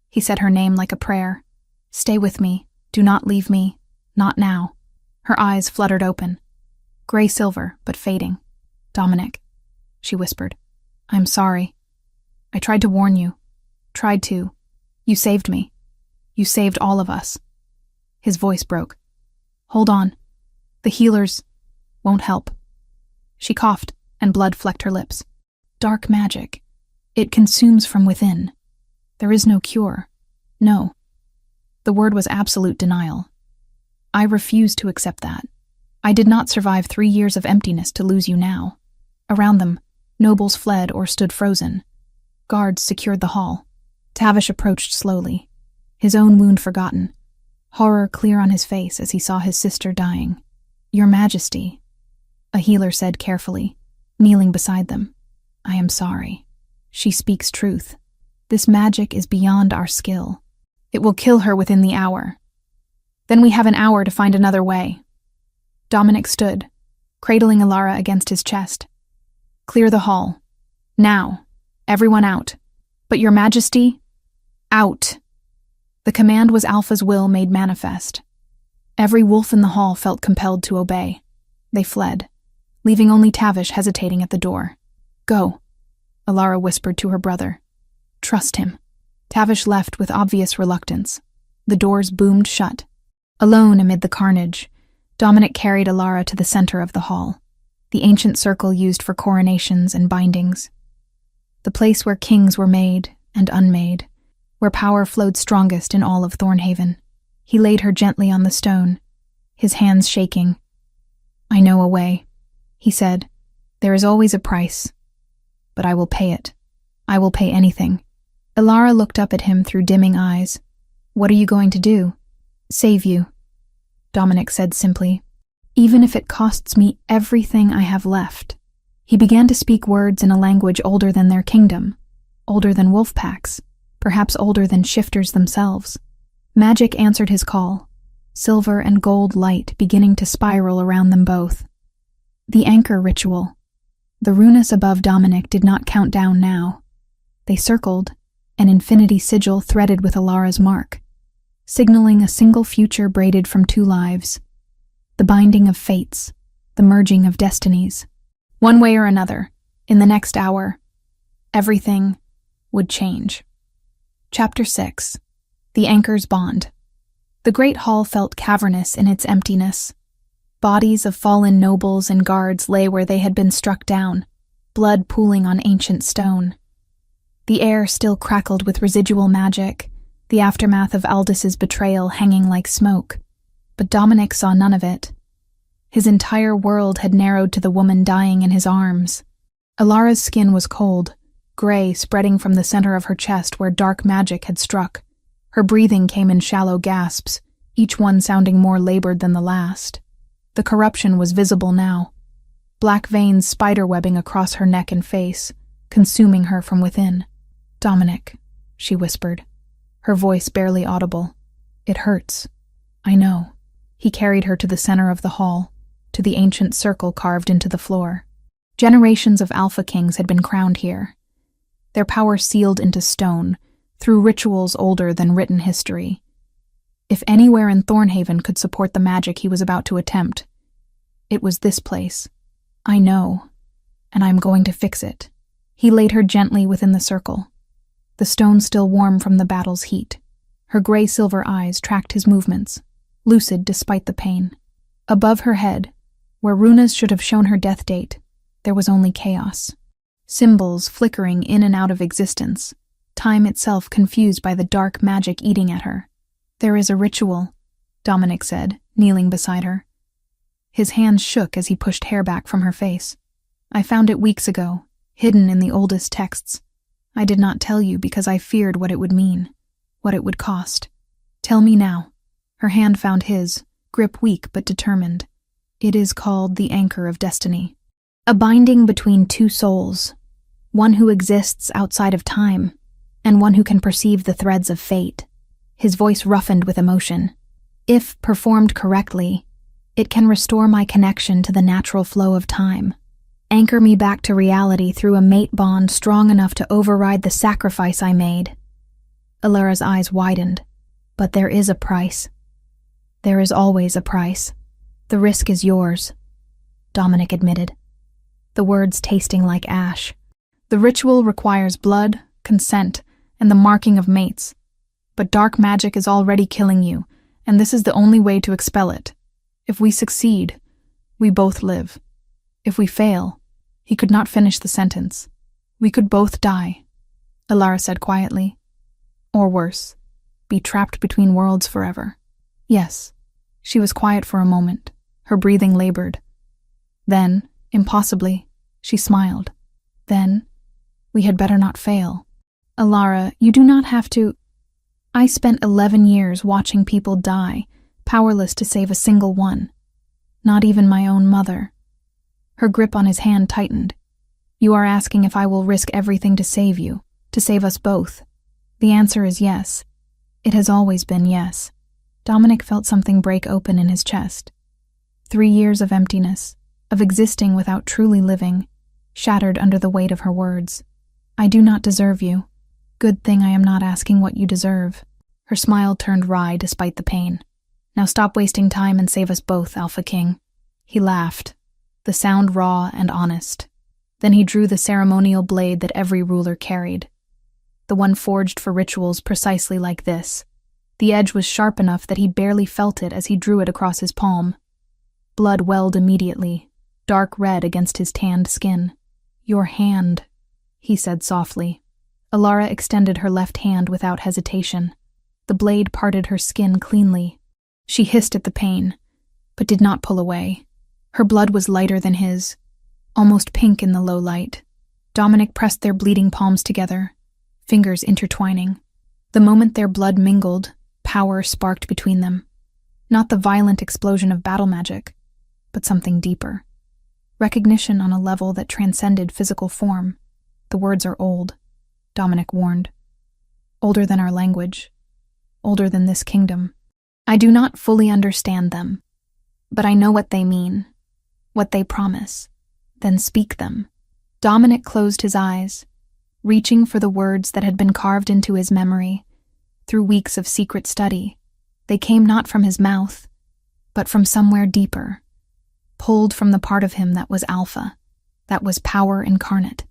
He said her name like a prayer. Stay with me. Do not leave me. Not now. Her eyes fluttered open. Gray-silver, but fading. Dominic, she whispered. I'm sorry. I tried to warn you. Tried to. You saved me. You saved all of us. His voice broke. Hold on. The healers won't help. She coughed, and blood flecked her lips. Dark magic. It consumes from within. There is no cure. No. The word was absolute denial. I refuse to accept that. I did not survive 3 years of emptiness to lose you now. Around them, nobles fled or stood frozen. Guards secured the hall. Tavish approached slowly, his own wound forgotten, horror clear on his face as he saw his sister dying. Your Majesty, a healer said carefully, kneeling beside them. I am sorry. She speaks truth. This magic is beyond our skill. It will kill her within the hour. Then we have an hour to find another way. Dominic stood, cradling Alara against his chest. Clear the hall. Now. Everyone out. But Your Majesty, out. The command was Alpha's will made manifest. Every wolf in the hall felt compelled to obey. They fled, leaving only Tavish hesitating at the door. Go, Alara whispered to her brother. Trust him. Tavish left with obvious reluctance. The doors boomed shut. Alone amid the carnage, Dominic carried Alara to the center of the hall, the ancient circle used for coronations and bindings. The place where kings were made and unmade, where power flowed strongest in all of Thornhaven. He laid her gently on the stone, his hands shaking. I know a way, he said. There is always a price, but I will pay it. I will pay anything. Alara looked up at him through dimming eyes. What are you going to do? Save you, Dominic said simply. Even if it costs me everything I have left. He began to speak words in a language older than their kingdom, older than wolf packs, perhaps older than shifters themselves. Magic answered his call, silver and gold light beginning to spiral around them both. The anchor ritual. The runes above Dominic did not count down now. They circled, an infinity sigil threaded with Alara's mark, signaling a single future braided from 2 lives. The binding of fates, the merging of destinies. One way or another, in the next hour, everything would change. Chapter 6. The Anchor's Bond. The great hall felt cavernous in its emptiness. Bodies of fallen nobles and guards lay where they had been struck down, blood pooling on ancient stone. The air still crackled with residual magic, the aftermath of Aldis's betrayal hanging like smoke. But Dominic saw none of it. His entire world had narrowed to the woman dying in his arms. Alara's skin was cold, gray spreading from the center of her chest where dark magic had struck. Her breathing came in shallow gasps, each one sounding more labored than the last. The corruption was visible now, black veins spiderwebbing across her neck and face, consuming her from within. "Dominic," she whispered, her voice barely audible. "It hurts. I know." He carried her to the center of the hall, to the ancient circle carved into the floor. Generations of Alpha Kings had been crowned here, their power sealed into stone, through rituals older than written history. If anywhere in Thornhaven could support the magic he was about to attempt, it was this place. "I know, and I'm going to fix it." He laid her gently within the circle, the stone still warm from the battle's heat. Her gray-silver eyes tracked his movements, lucid despite the pain. Above her head, where runas should have shown her death date, there was only chaos. Symbols flickering in and out of existence, time itself confused by the dark magic eating at her. "There is a ritual," Dominic said, kneeling beside her. His hands shook as he pushed hair back from her face. "I found it weeks ago, hidden in the oldest texts. I did not tell you because I feared what it would mean, what it would cost. Tell me now." Her hand found his, grip weak but determined. "It is called the Anchor of Destiny. A binding between two souls, one who exists outside of time, and one who can perceive the threads of fate." His voice roughened with emotion. "If performed correctly, it can restore my connection to the natural flow of time, anchor me back to reality through a mate bond strong enough to override the sacrifice I made." Alara's eyes widened. "But there is a price. There is always a price. The risk is yours," Dominic admitted, the words tasting like ash. "The ritual requires blood, consent, and the marking of mates. But dark magic is already killing you, and this is the only way to expel it. If we succeed, we both live. If we fail," he could not finish the sentence, "we could both die," Alara said quietly. "Or worse, be trapped between worlds forever." "Yes." She was quiet for a moment, her breathing labored. Then, impossibly, she smiled. "Then, we had better not fail. Alara, you do not have to—" "I spent 11 years watching people die, powerless to save a single one. Not even my own mother." Her grip on his hand tightened. "You are asking if I will risk everything to save you, to save us both. The answer is yes. It has always been yes." Dominic felt something break open in his chest. 3 years of emptiness, of existing without truly living, shattered under the weight of her words. "I do not deserve you. Good thing I am not asking what you deserve." Her smile turned wry despite the pain. "Now stop wasting time and save us both, Alpha King." He laughed, the sound raw and honest. Then he drew the ceremonial blade that every ruler carried, the one forged for rituals precisely like this. The edge was sharp enough that he barely felt it as he drew it across his palm. Blood welled immediately, dark red against his tanned skin. "Your hand," he said softly. Alara extended her left hand without hesitation. The blade parted her skin cleanly. She hissed at the pain, but did not pull away. Her blood was lighter than his, almost pink in the low light. Dominic pressed their bleeding palms together, fingers intertwining. The moment their blood mingled, power sparked between them. Not the violent explosion of battle magic, but something deeper. Recognition on a level that transcended physical form. "The words are old," Dominic warned. "Older than our language. Older than this kingdom. I do not fully understand them, but I know what they mean, what they promise. Then speak them." Dominic closed his eyes, reaching for the words that had been carved into his memory. Through weeks of secret study, they came not from his mouth, but from somewhere deeper, pulled from the part of him that was Alpha, that was power incarnate.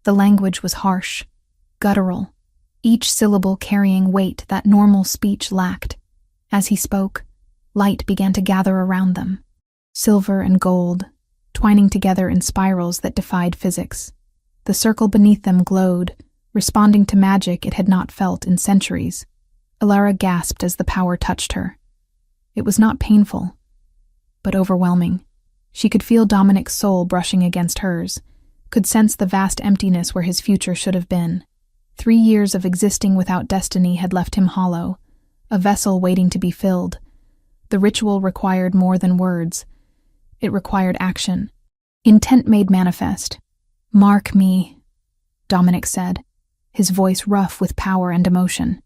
The language was harsh, guttural, each syllable carrying weight that normal speech lacked. As he spoke, light began to gather around them. silver and gold, twining together in spirals that defied physics. The circle beneath them glowed, responding to magic it had not felt in centuries. Alara gasped as the power touched her. It was not painful, but overwhelming. She could feel Dominic's soul brushing against hers, could sense the vast emptiness where his future should have been. 3 years of existing without destiny had left him hollow, a vessel waiting to be filled. The ritual required more than words. It required action. Intent made manifest. "Mark me," Dominic said, his voice rough with power and emotion.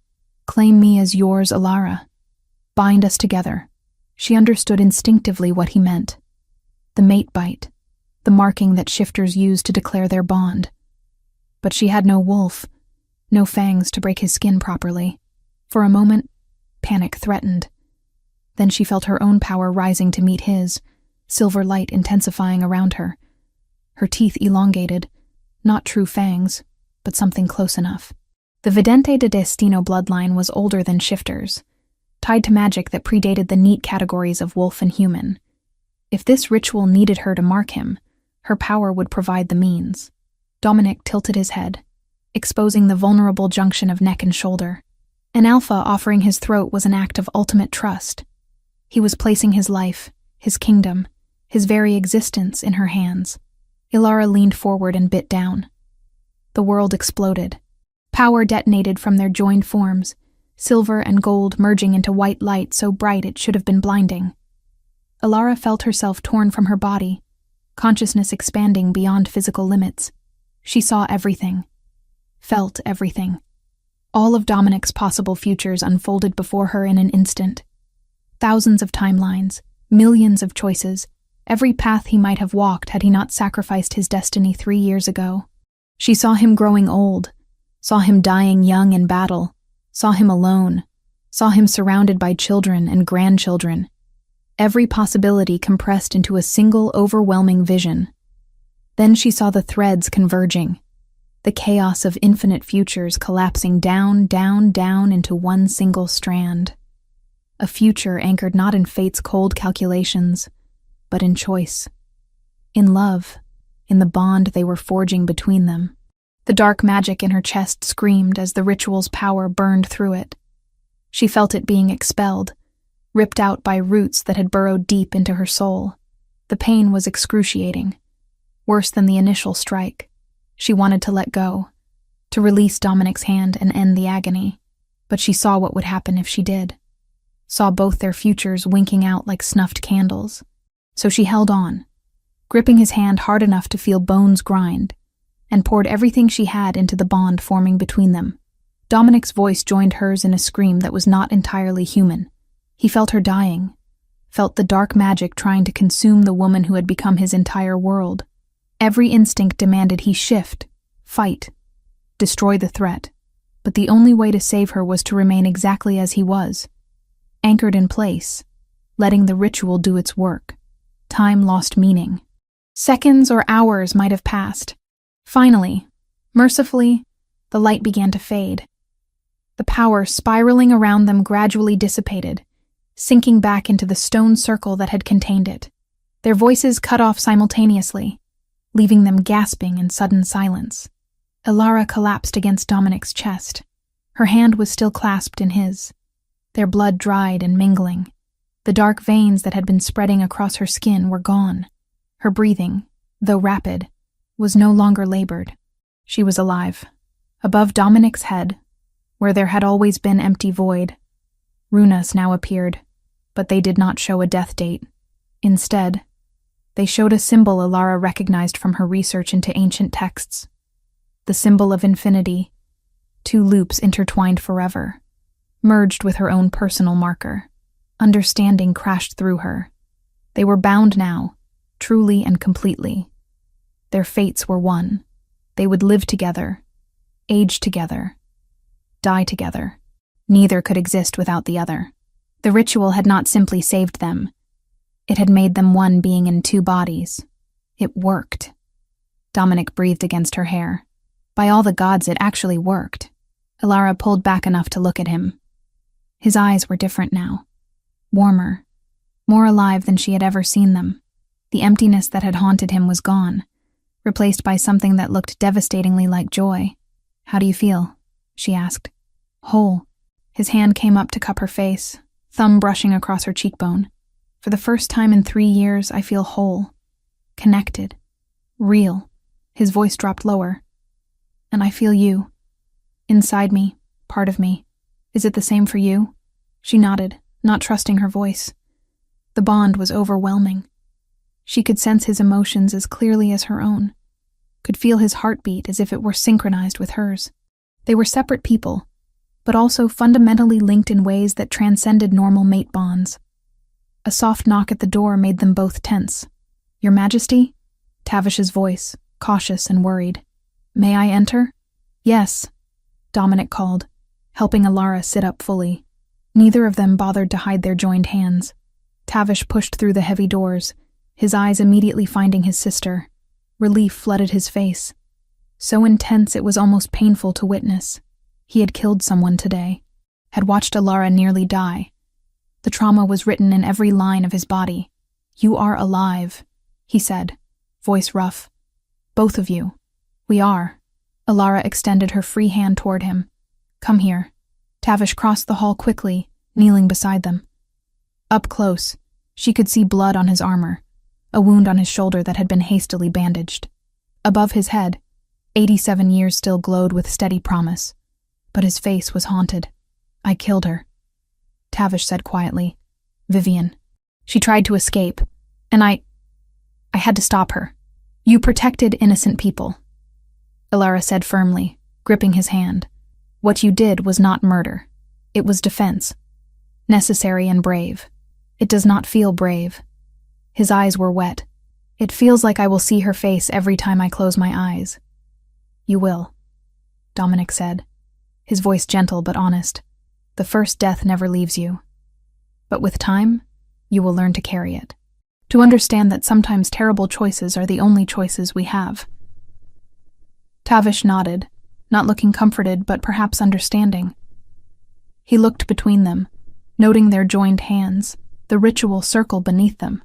"Claim me as yours, Alara. Bind us together." She understood instinctively what he meant. The mate bite, the marking that shifters use to declare their bond. But she had no wolf, no fangs to break his skin properly. For a moment, panic threatened. Then she felt her own power rising to meet his, silver light intensifying around her. Her teeth elongated, not true fangs, but something close enough. The Vidente de Destino bloodline was older than shifters, tied to magic that predated the neat categories of wolf and human. If this ritual needed her to mark him, her power would provide the means. Dominic tilted his head, exposing the vulnerable junction of neck and shoulder. An alpha offering his throat was an act of ultimate trust. He was placing his life, his kingdom, his very existence in her hands. Alara leaned forward and bit down. The world exploded. Power detonated from their joined forms, silver and gold merging into white light so bright it should have been blinding. Alara felt herself torn from her body, consciousness expanding beyond physical limits. She saw everything, felt everything. All of Dominic's possible futures unfolded before her in an instant. Thousands of timelines, millions of choices, every path he might have walked had he not sacrificed his destiny 3 years ago. She saw him growing old, saw him dying young in battle, saw him alone, saw him surrounded by children and grandchildren. Every possibility compressed into a single overwhelming vision. Then she saw the threads converging, the chaos of infinite futures collapsing down, down, down into one single strand. A future anchored not in fate's cold calculations, but in choice. In love, in the bond they were forging between them. The dark magic in her chest screamed as the ritual's power burned through it. She felt it being expelled, ripped out by roots that had burrowed deep into her soul. The pain was excruciating, worse than the initial strike. She wanted to let go, to release Dominic's hand and end the agony, but she saw what would happen if she did. Saw both their futures winking out like snuffed candles. So she held on, gripping his hand hard enough to feel bones grind, and poured everything she had into the bond forming between them. Dominic's voice joined hers in a scream that was not entirely human. He felt her dying, felt the dark magic trying to consume the woman who had become his entire world. Every instinct demanded he shift, fight, destroy the threat, but the only way to save her was to remain exactly as he was, anchored in place, letting the ritual do its work. Time lost meaning. Seconds or hours might have passed. Finally, mercifully, the light began to fade. The power spiraling around them gradually dissipated, sinking back into the stone circle that had contained it. Their voices cut off simultaneously, leaving them gasping in sudden silence. Alara collapsed against Dominic's chest. Her hand was still clasped in his, their blood dried and mingling. The dark veins that had been spreading across her skin were gone. Her breathing, though rapid, was no longer labored. She was alive. Above Dominic's head, where there had always been empty void, runas now appeared, but they did not show a death date. Instead, they showed a symbol Alara recognized from her research into ancient texts. The symbol of infinity, 2 loops intertwined forever, merged with her own personal marker. Understanding crashed through her. They were bound now, truly and completely. Their fates were one. They would live together, age together, die together. Neither could exist without the other. The ritual had not simply saved them. It had made them one being in 2 bodies. It worked. Dominic breathed against her hair. By all the gods, it actually worked. Alara pulled back enough to look at him. His eyes were different now. Warmer, more alive than she had ever seen them. The emptiness that had haunted him was gone, replaced by something that looked devastatingly like joy. "How do you feel?" she asked. "Whole." His hand came up to cup her face, thumb brushing across her cheekbone. "For the first time in 3 years, I feel whole. Connected. Real." His voice dropped lower. "And I feel you. Inside me, part of me. Is it the same for you?" She nodded, not trusting her voice. The bond was overwhelming. She could sense his emotions as clearly as her own, could feel his heartbeat as if it were synchronized with hers. They were separate people, but also fundamentally linked in ways that transcended normal mate bonds. A soft knock at the door made them both tense. "Your Majesty?" Tavish's voice, cautious and worried. "May I enter?" "Yes," Dominic called, helping Alara sit up fully. Neither of them bothered to hide their joined hands. Tavish pushed through the heavy doors, his eyes immediately finding his sister. Relief flooded his face. So intense it was almost painful to witness. He had killed someone today, had watched Alara nearly die. The trauma was written in every line of his body. "You are alive," he said, voice rough. "Both of you. We are." Alara extended her free hand toward him. "Come here." Tavish crossed the hall quickly, kneeling beside them. Up close, she could see blood on his armor, a wound on his shoulder that had been hastily bandaged. Above his head, 87 years still glowed with steady promise, but his face was haunted. "I killed her," Tavish said quietly. "Vivian. She tried to escape, and I had to stop her." "You protected innocent people," Alara said firmly, gripping his hand. "What you did was not murder. It was defense. Necessary and brave. It does not feel brave." His eyes were wet. "It feels like I will see her face every time I close my eyes." "You will," Dominic said, his voice gentle but honest. "The first death never leaves you. But with time, you will learn to carry it. To understand that sometimes terrible choices are the only choices we have." Tavish nodded, not looking comforted but perhaps understanding. He looked between them, noting their joined hands, the ritual circle beneath them.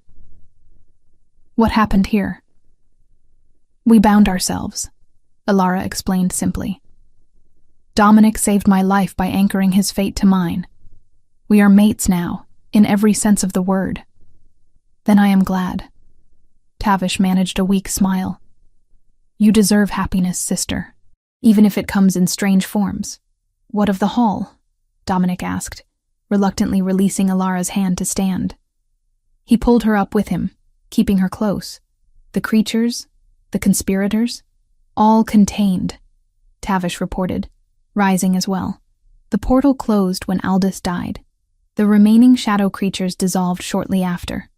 "What happened here?" "We bound ourselves," Alara explained simply. "Dominic saved my life by anchoring his fate to mine. We are mates now, in every sense of the word." "Then I am glad." Tavish managed a weak smile. "You deserve happiness, sister, even if it comes in strange forms." "What of the hall?" Dominic asked, reluctantly releasing Alara's hand to stand. He pulled her up with him, keeping her close. "The creatures, the conspirators, all contained," Tavish reported, rising as well. "The portal closed when Aldous died. The remaining shadow creatures dissolved shortly after.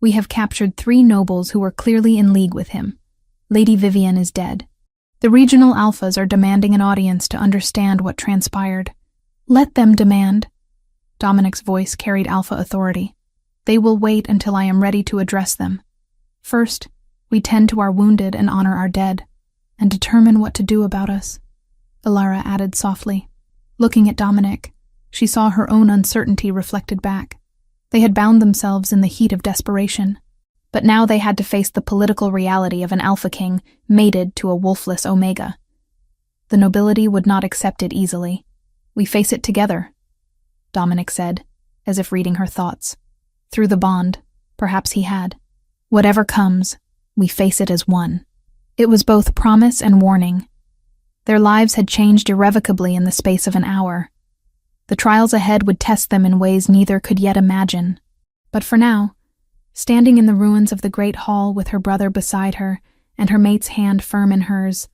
We have captured 3 nobles who were clearly in league with him. Lady Vivian is dead. The regional alphas are demanding an audience to understand what transpired." "Let them demand." Dominic's voice carried alpha authority. "They will wait until I am ready to address them. First, we tend to our wounded and honor our dead, and determine what to do about us," Alara added softly. Looking at Dominic, she saw her own uncertainty reflected back. They had bound themselves in the heat of desperation, but now they had to face the political reality of an alpha king mated to a wolfless omega. The nobility would not accept it easily. "We face it together," Dominic said, as if reading her thoughts. Through the bond, perhaps he had. "Whatever comes, we face it as one." It was both promise and warning. Their lives had changed irrevocably in the space of an hour. The trials ahead would test them in ways neither could yet imagine. But for now, standing in the ruins of the great hall with her brother beside her and her mate's hand firm in hers,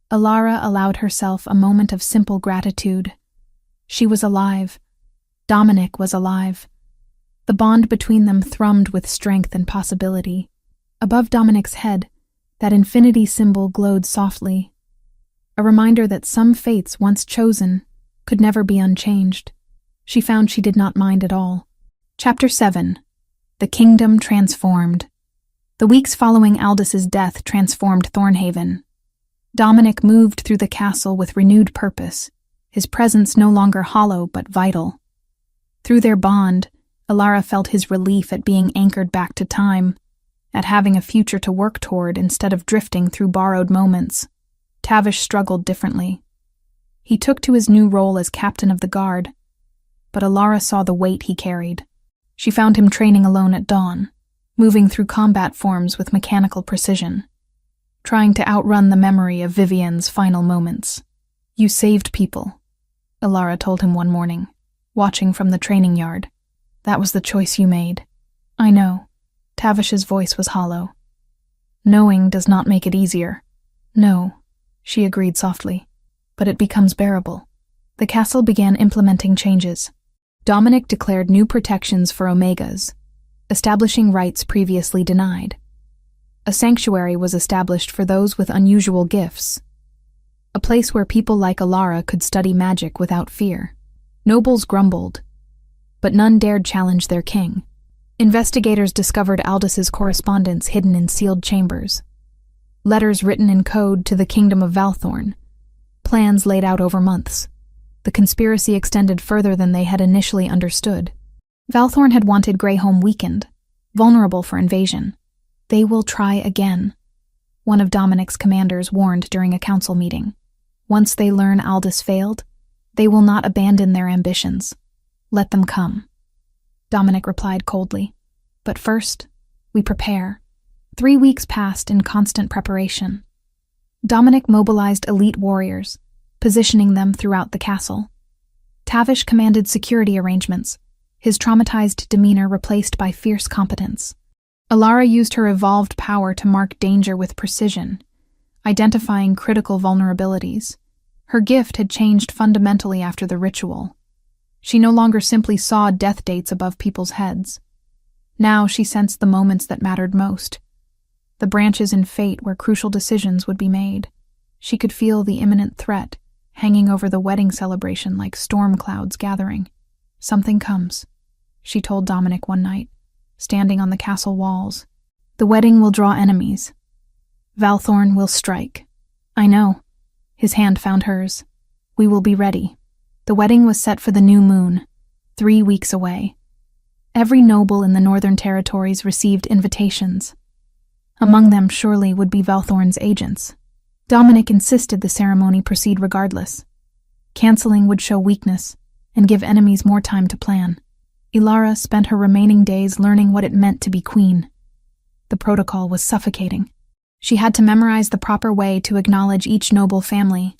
Alara allowed herself a moment of simple gratitude. She was alive. Dominic was alive. The bond between them thrummed with strength and possibility. Above Dominic's head, that infinity symbol glowed softly, a reminder that some fates once chosen could never be unchanged. She found she did not mind at all. Chapter 7. The Kingdom Transformed. The weeks following Aldous' death transformed Thornhaven. Dominic moved through the castle with renewed purpose, his presence no longer hollow but vital. Through their bond, Alara felt his relief at being anchored back to time, at having a future to work toward instead of drifting through borrowed moments. Tavish struggled differently. He took to his new role as captain of the guard, but Alara saw the weight he carried. She found him training alone at dawn, moving through combat forms with mechanical precision, trying to outrun the memory of Vivian's final moments. "You saved people," Alara told him one morning, watching from the training yard. "That was the choice you made." "I know." Tavish's voice was hollow. "Knowing does not make it easier." "No," she agreed softly, "but it becomes bearable." The castle began implementing changes. Dominic declared new protections for Omegas, establishing rights previously denied. A sanctuary was established for those with unusual gifts, a place where people like Alara could study magic without fear. Nobles grumbled, but none dared challenge their king. Investigators discovered Aldous' correspondence hidden in sealed chambers, letters written in code to the Kingdom of Valthorn, plans laid out over months. The conspiracy extended further than they had initially understood. Valthorn had wanted Greyholm weakened, vulnerable for invasion. "They will try again," one of Dominic's commanders warned during a council meeting. "Once they learn Aldous failed, they will not abandon their ambitions. Let them come." Dominic replied coldly. "But first, we prepare." 3 weeks passed in constant preparation. Dominic mobilized elite warriors, positioning them throughout the castle. Tavish commanded security arrangements, his traumatized demeanor replaced by fierce competence. Alara used her evolved power to mark danger with precision, identifying critical vulnerabilities. Her gift had changed fundamentally after the ritual. She no longer simply saw death dates above people's heads. Now she sensed the moments that mattered most, the branches in fate where crucial decisions would be made. She could feel the imminent threat hanging over the wedding celebration like storm clouds gathering. "Something comes," she told Dominic one night, standing on the castle walls. "The wedding will draw enemies. Valthorn will strike." "I know." His hand found hers. "We will be ready." The wedding was set for the new moon, 3 weeks away. Every noble in the Northern Territories received invitations. Among them surely would be Valthorn's agents. Dominic insisted the ceremony proceed regardless. Canceling would show weakness and give enemies more time to plan. Alara spent her remaining days learning what it meant to be queen. The protocol was suffocating. She had to memorize the proper way to acknowledge each noble family,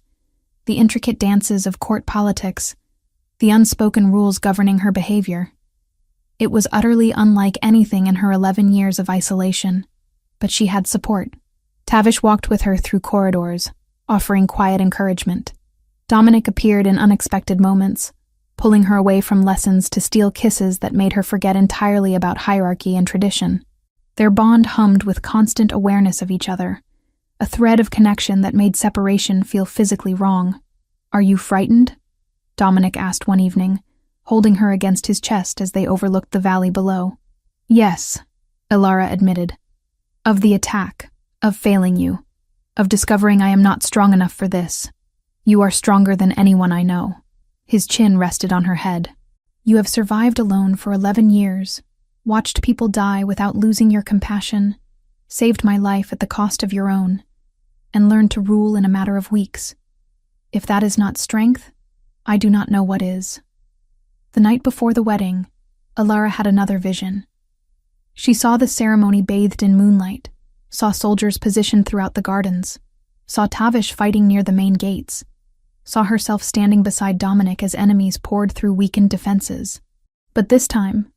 the intricate dances of court politics, the unspoken rules governing her behavior. It was utterly unlike anything in her 11 years of isolation, but she had support. Tavish walked with her through corridors, offering quiet encouragement. Dominic appeared in unexpected moments, pulling her away from lessons to steal kisses that made her forget entirely about hierarchy and tradition. Their bond hummed with constant awareness of each other, a thread of connection that made separation feel physically wrong. "Are you frightened?" Dominic asked one evening, holding her against his chest as they overlooked the valley below. "Yes," Alara admitted. "Of the attack, of failing you, of discovering I am not strong enough for this. You are stronger than anyone I know." His chin rested on her head. "You have survived alone for 11 years, watched people die without losing your compassion, saved my life at the cost of your own, and learned to rule in a matter of weeks. If that is not strength, I do not know what is." The night before the wedding, Alara had another vision. She saw the ceremony bathed in moonlight, saw soldiers positioned throughout the gardens, saw Tavish fighting near the main gates, saw herself standing beside Dominic as enemies poured through weakened defenses. But this time,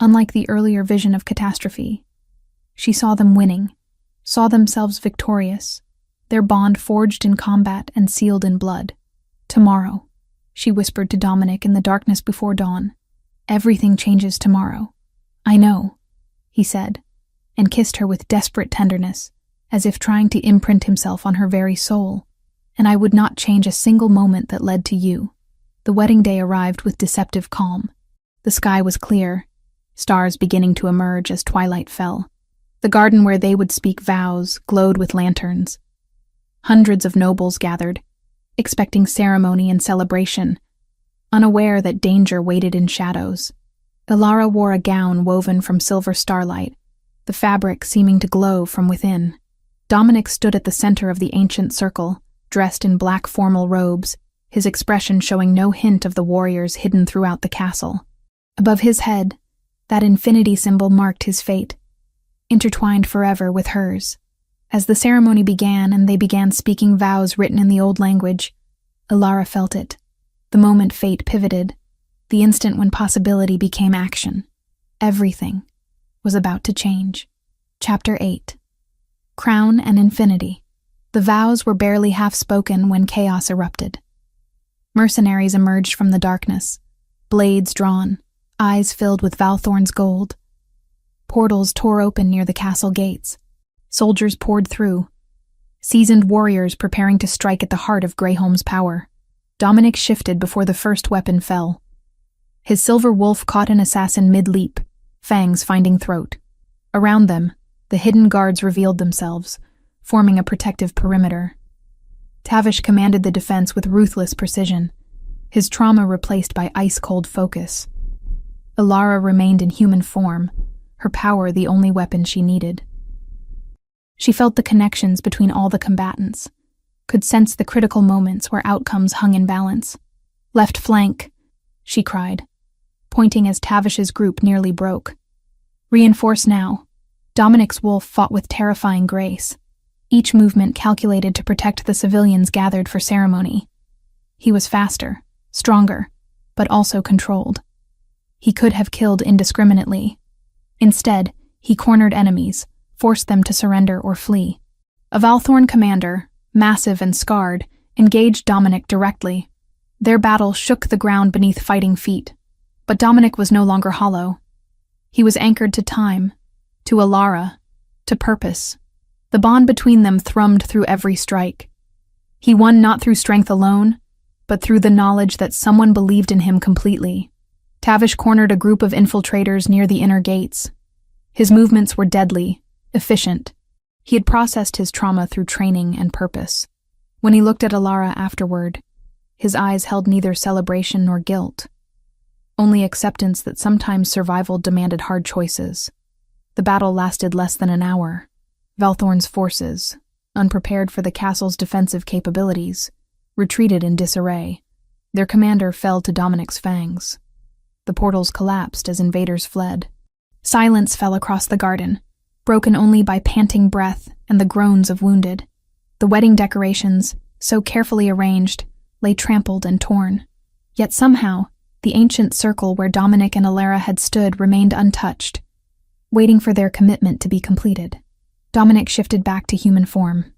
unlike the earlier vision of catastrophe, she saw them winning, saw themselves victorious, their bond forged in combat and sealed in blood. "Tomorrow," she whispered to Dominic in the darkness before dawn. "Everything changes tomorrow." "I know," he said, and kissed her with desperate tenderness, as if trying to imprint himself on her very soul. "And I would not change a single moment that led to you." The wedding day arrived with deceptive calm. The sky was clear, stars beginning to emerge as twilight fell. The garden where they would speak vows glowed with lanterns. Hundreds of nobles gathered, expecting ceremony and celebration, unaware that danger waited in shadows. Ilara wore a gown woven from silver starlight, the fabric seeming to glow from within. Dominic stood at the center of the ancient circle, dressed in black formal robes, his expression showing no hint of the warriors hidden throughout the castle. Above his head, that infinity symbol marked his fate, intertwined forever with hers. As the ceremony began and they began speaking vows written in the old language, Ilara felt it. The moment fate pivoted, the instant when possibility became action. Everything was about to change. Chapter 8. Crown and Infinity. The vows were barely half-spoken when chaos erupted. Mercenaries emerged from the darkness, blades drawn, eyes filled with Valthorn's gold. Portals tore open near the castle gates. Soldiers poured through, seasoned warriors preparing to strike at the heart of Greyholm's power. Dominic shifted before the first weapon fell. His silver wolf caught an assassin mid-leap, fangs finding throat. Around them, the hidden guards revealed themselves, forming a protective perimeter. Tavish commanded the defense with ruthless precision, his trauma replaced by ice-cold focus. Ilara remained in human form, her power the only weapon she needed. She felt the connections between all the combatants, could sense the critical moments where outcomes hung in balance. "Left flank," she cried, pointing as Tavish's group nearly broke. "Reinforce now." Dominic's wolf fought with terrifying grace, each movement calculated to protect the civilians gathered for ceremony. He was faster, stronger, but also controlled. He could have killed indiscriminately. Instead, he cornered enemies, forced them to surrender or flee. A Valthorn commander, massive and scarred, engaged Dominic directly. Their battle shook the ground beneath fighting feet. But Dominic was no longer hollow. He was anchored to time, to Ilara, to purpose. The bond between them thrummed through every strike. He won not through strength alone, but through the knowledge that someone believed in him completely. Tavish cornered a group of infiltrators near the inner gates. His movements were deadly, efficient. He had processed his trauma through training and purpose. When he looked at Ilara afterward, his eyes held neither celebration nor guilt, only acceptance that sometimes survival demanded hard choices. The battle lasted less than an hour. Valthorn's forces, unprepared for the castle's defensive capabilities, retreated in disarray. Their commander fell to Dominic's fangs. The portals collapsed as invaders fled. Silence fell across the garden, broken only by panting breath and the groans of wounded. The wedding decorations, so carefully arranged, lay trampled and torn. Yet somehow, the ancient circle where Dominic and Ilara had stood remained untouched, waiting for their commitment to be completed. Dominic shifted back to human form,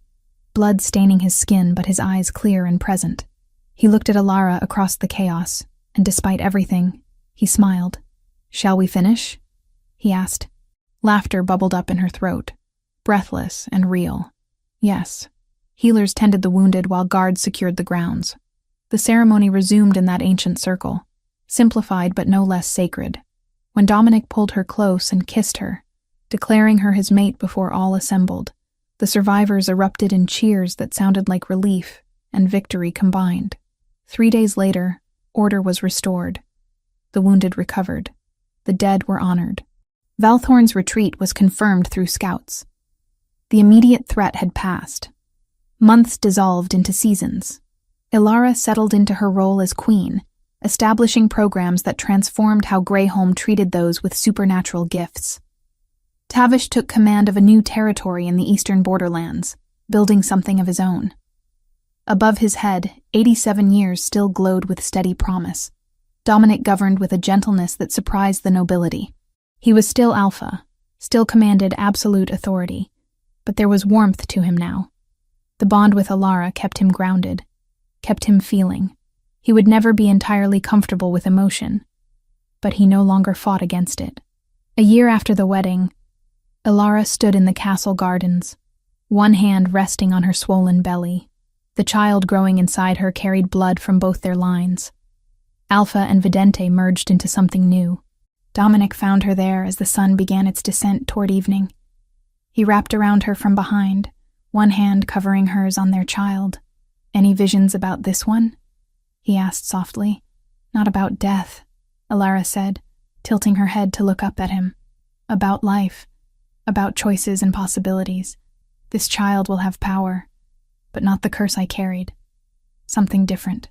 blood staining his skin but his eyes clear and present. He looked at Ilara across the chaos, and despite everything, he smiled. "Shall we finish?" he asked. Laughter bubbled up in her throat, breathless and real. Yes. Healers tended the wounded while guards secured the grounds. The ceremony resumed in that ancient circle, simplified but no less sacred. When Dominic pulled her close and kissed her, declaring her his mate before all assembled, the survivors erupted in cheers that sounded like relief and victory combined. 3 days later, order was restored. The wounded recovered. The dead were honored. Valthorn's retreat was confirmed through scouts. The immediate threat had passed. Months dissolved into seasons. Ilara settled into her role as queen, establishing programs that transformed how Greyholm treated those with supernatural gifts. Tavish took command of a new territory in the eastern borderlands, building something of his own. Above his head, 87 years still glowed with steady promise. Dominic governed with a gentleness that surprised the nobility. He was still alpha, still commanded absolute authority, but there was warmth to him now. The bond with Ilara kept him grounded, kept him feeling. He would never be entirely comfortable with emotion, but he no longer fought against it. A year after the wedding, Ilara stood in the castle gardens, one hand resting on her swollen belly. The child growing inside her carried blood from both their lines. Alpha and Vidente merged into something new. Dominic found her there as the sun began its descent toward evening. He wrapped around her from behind, one hand covering hers on their child. "Any visions about this one?" he asked softly. "Not about death," Ilara said, tilting her head to look up at him. About life, about choices and possibilities. This child will have power, but not the curse I carried. Something different.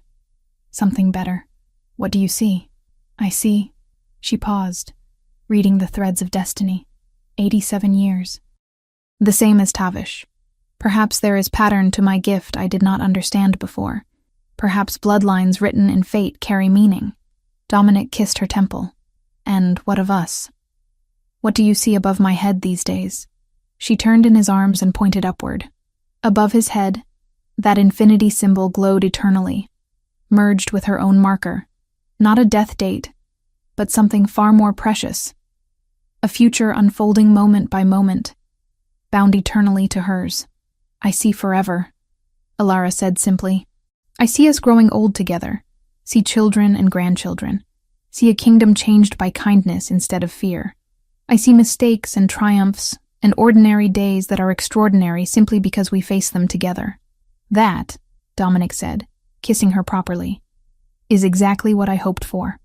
Something better. What do you see? I see. She paused, reading the threads of destiny. 87 years. The same as Tavish. Perhaps there is pattern to my gift I did not understand before. Perhaps bloodlines written in fate carry meaning. Dominic kissed her temple. And what of us? What do you see above my head these days? She turned in his arms and pointed upward. Above his head, that infinity symbol glowed eternally, merged with her own marker. Not a death date, but something far more precious. A future unfolding moment by moment, bound eternally to hers. I see forever, Alara said simply. I see us growing old together, see children and grandchildren, see a kingdom changed by kindness instead of fear. I see mistakes and triumphs and ordinary days that are extraordinary simply because we face them together. That, Dominic said, kissing her properly, is exactly what I hoped for.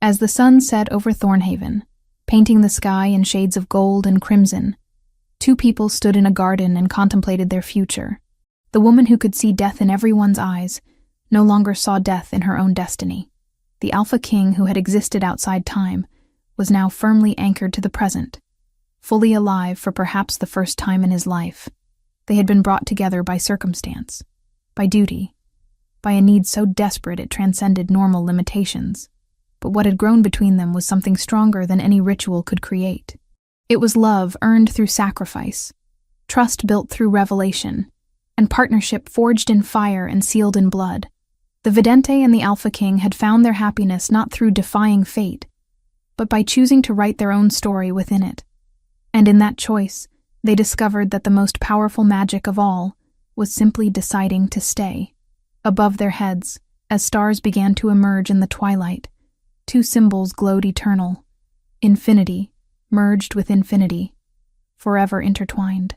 As the sun set over Thornhaven, painting the sky in shades of gold and crimson, two people stood in a garden and contemplated their future. The woman who could see death in everyone's eyes no longer saw death in her own destiny. The Alpha King who had existed outside time was now firmly anchored to the present, fully alive for perhaps the first time in his life. They had been brought together by circumstance, by duty, by a need so desperate it transcended normal limitations. But what had grown between them was something stronger than any ritual could create. It was love earned through sacrifice, trust built through revelation, and partnership forged in fire and sealed in blood. The Vidente and the Alpha King had found their happiness not through defying fate, but by choosing to write their own story within it. And in that choice, they discovered that the most powerful magic of all was simply deciding to stay. Above their heads, as stars began to emerge in the twilight, two symbols glowed eternal. Infinity, merged with infinity, forever intertwined.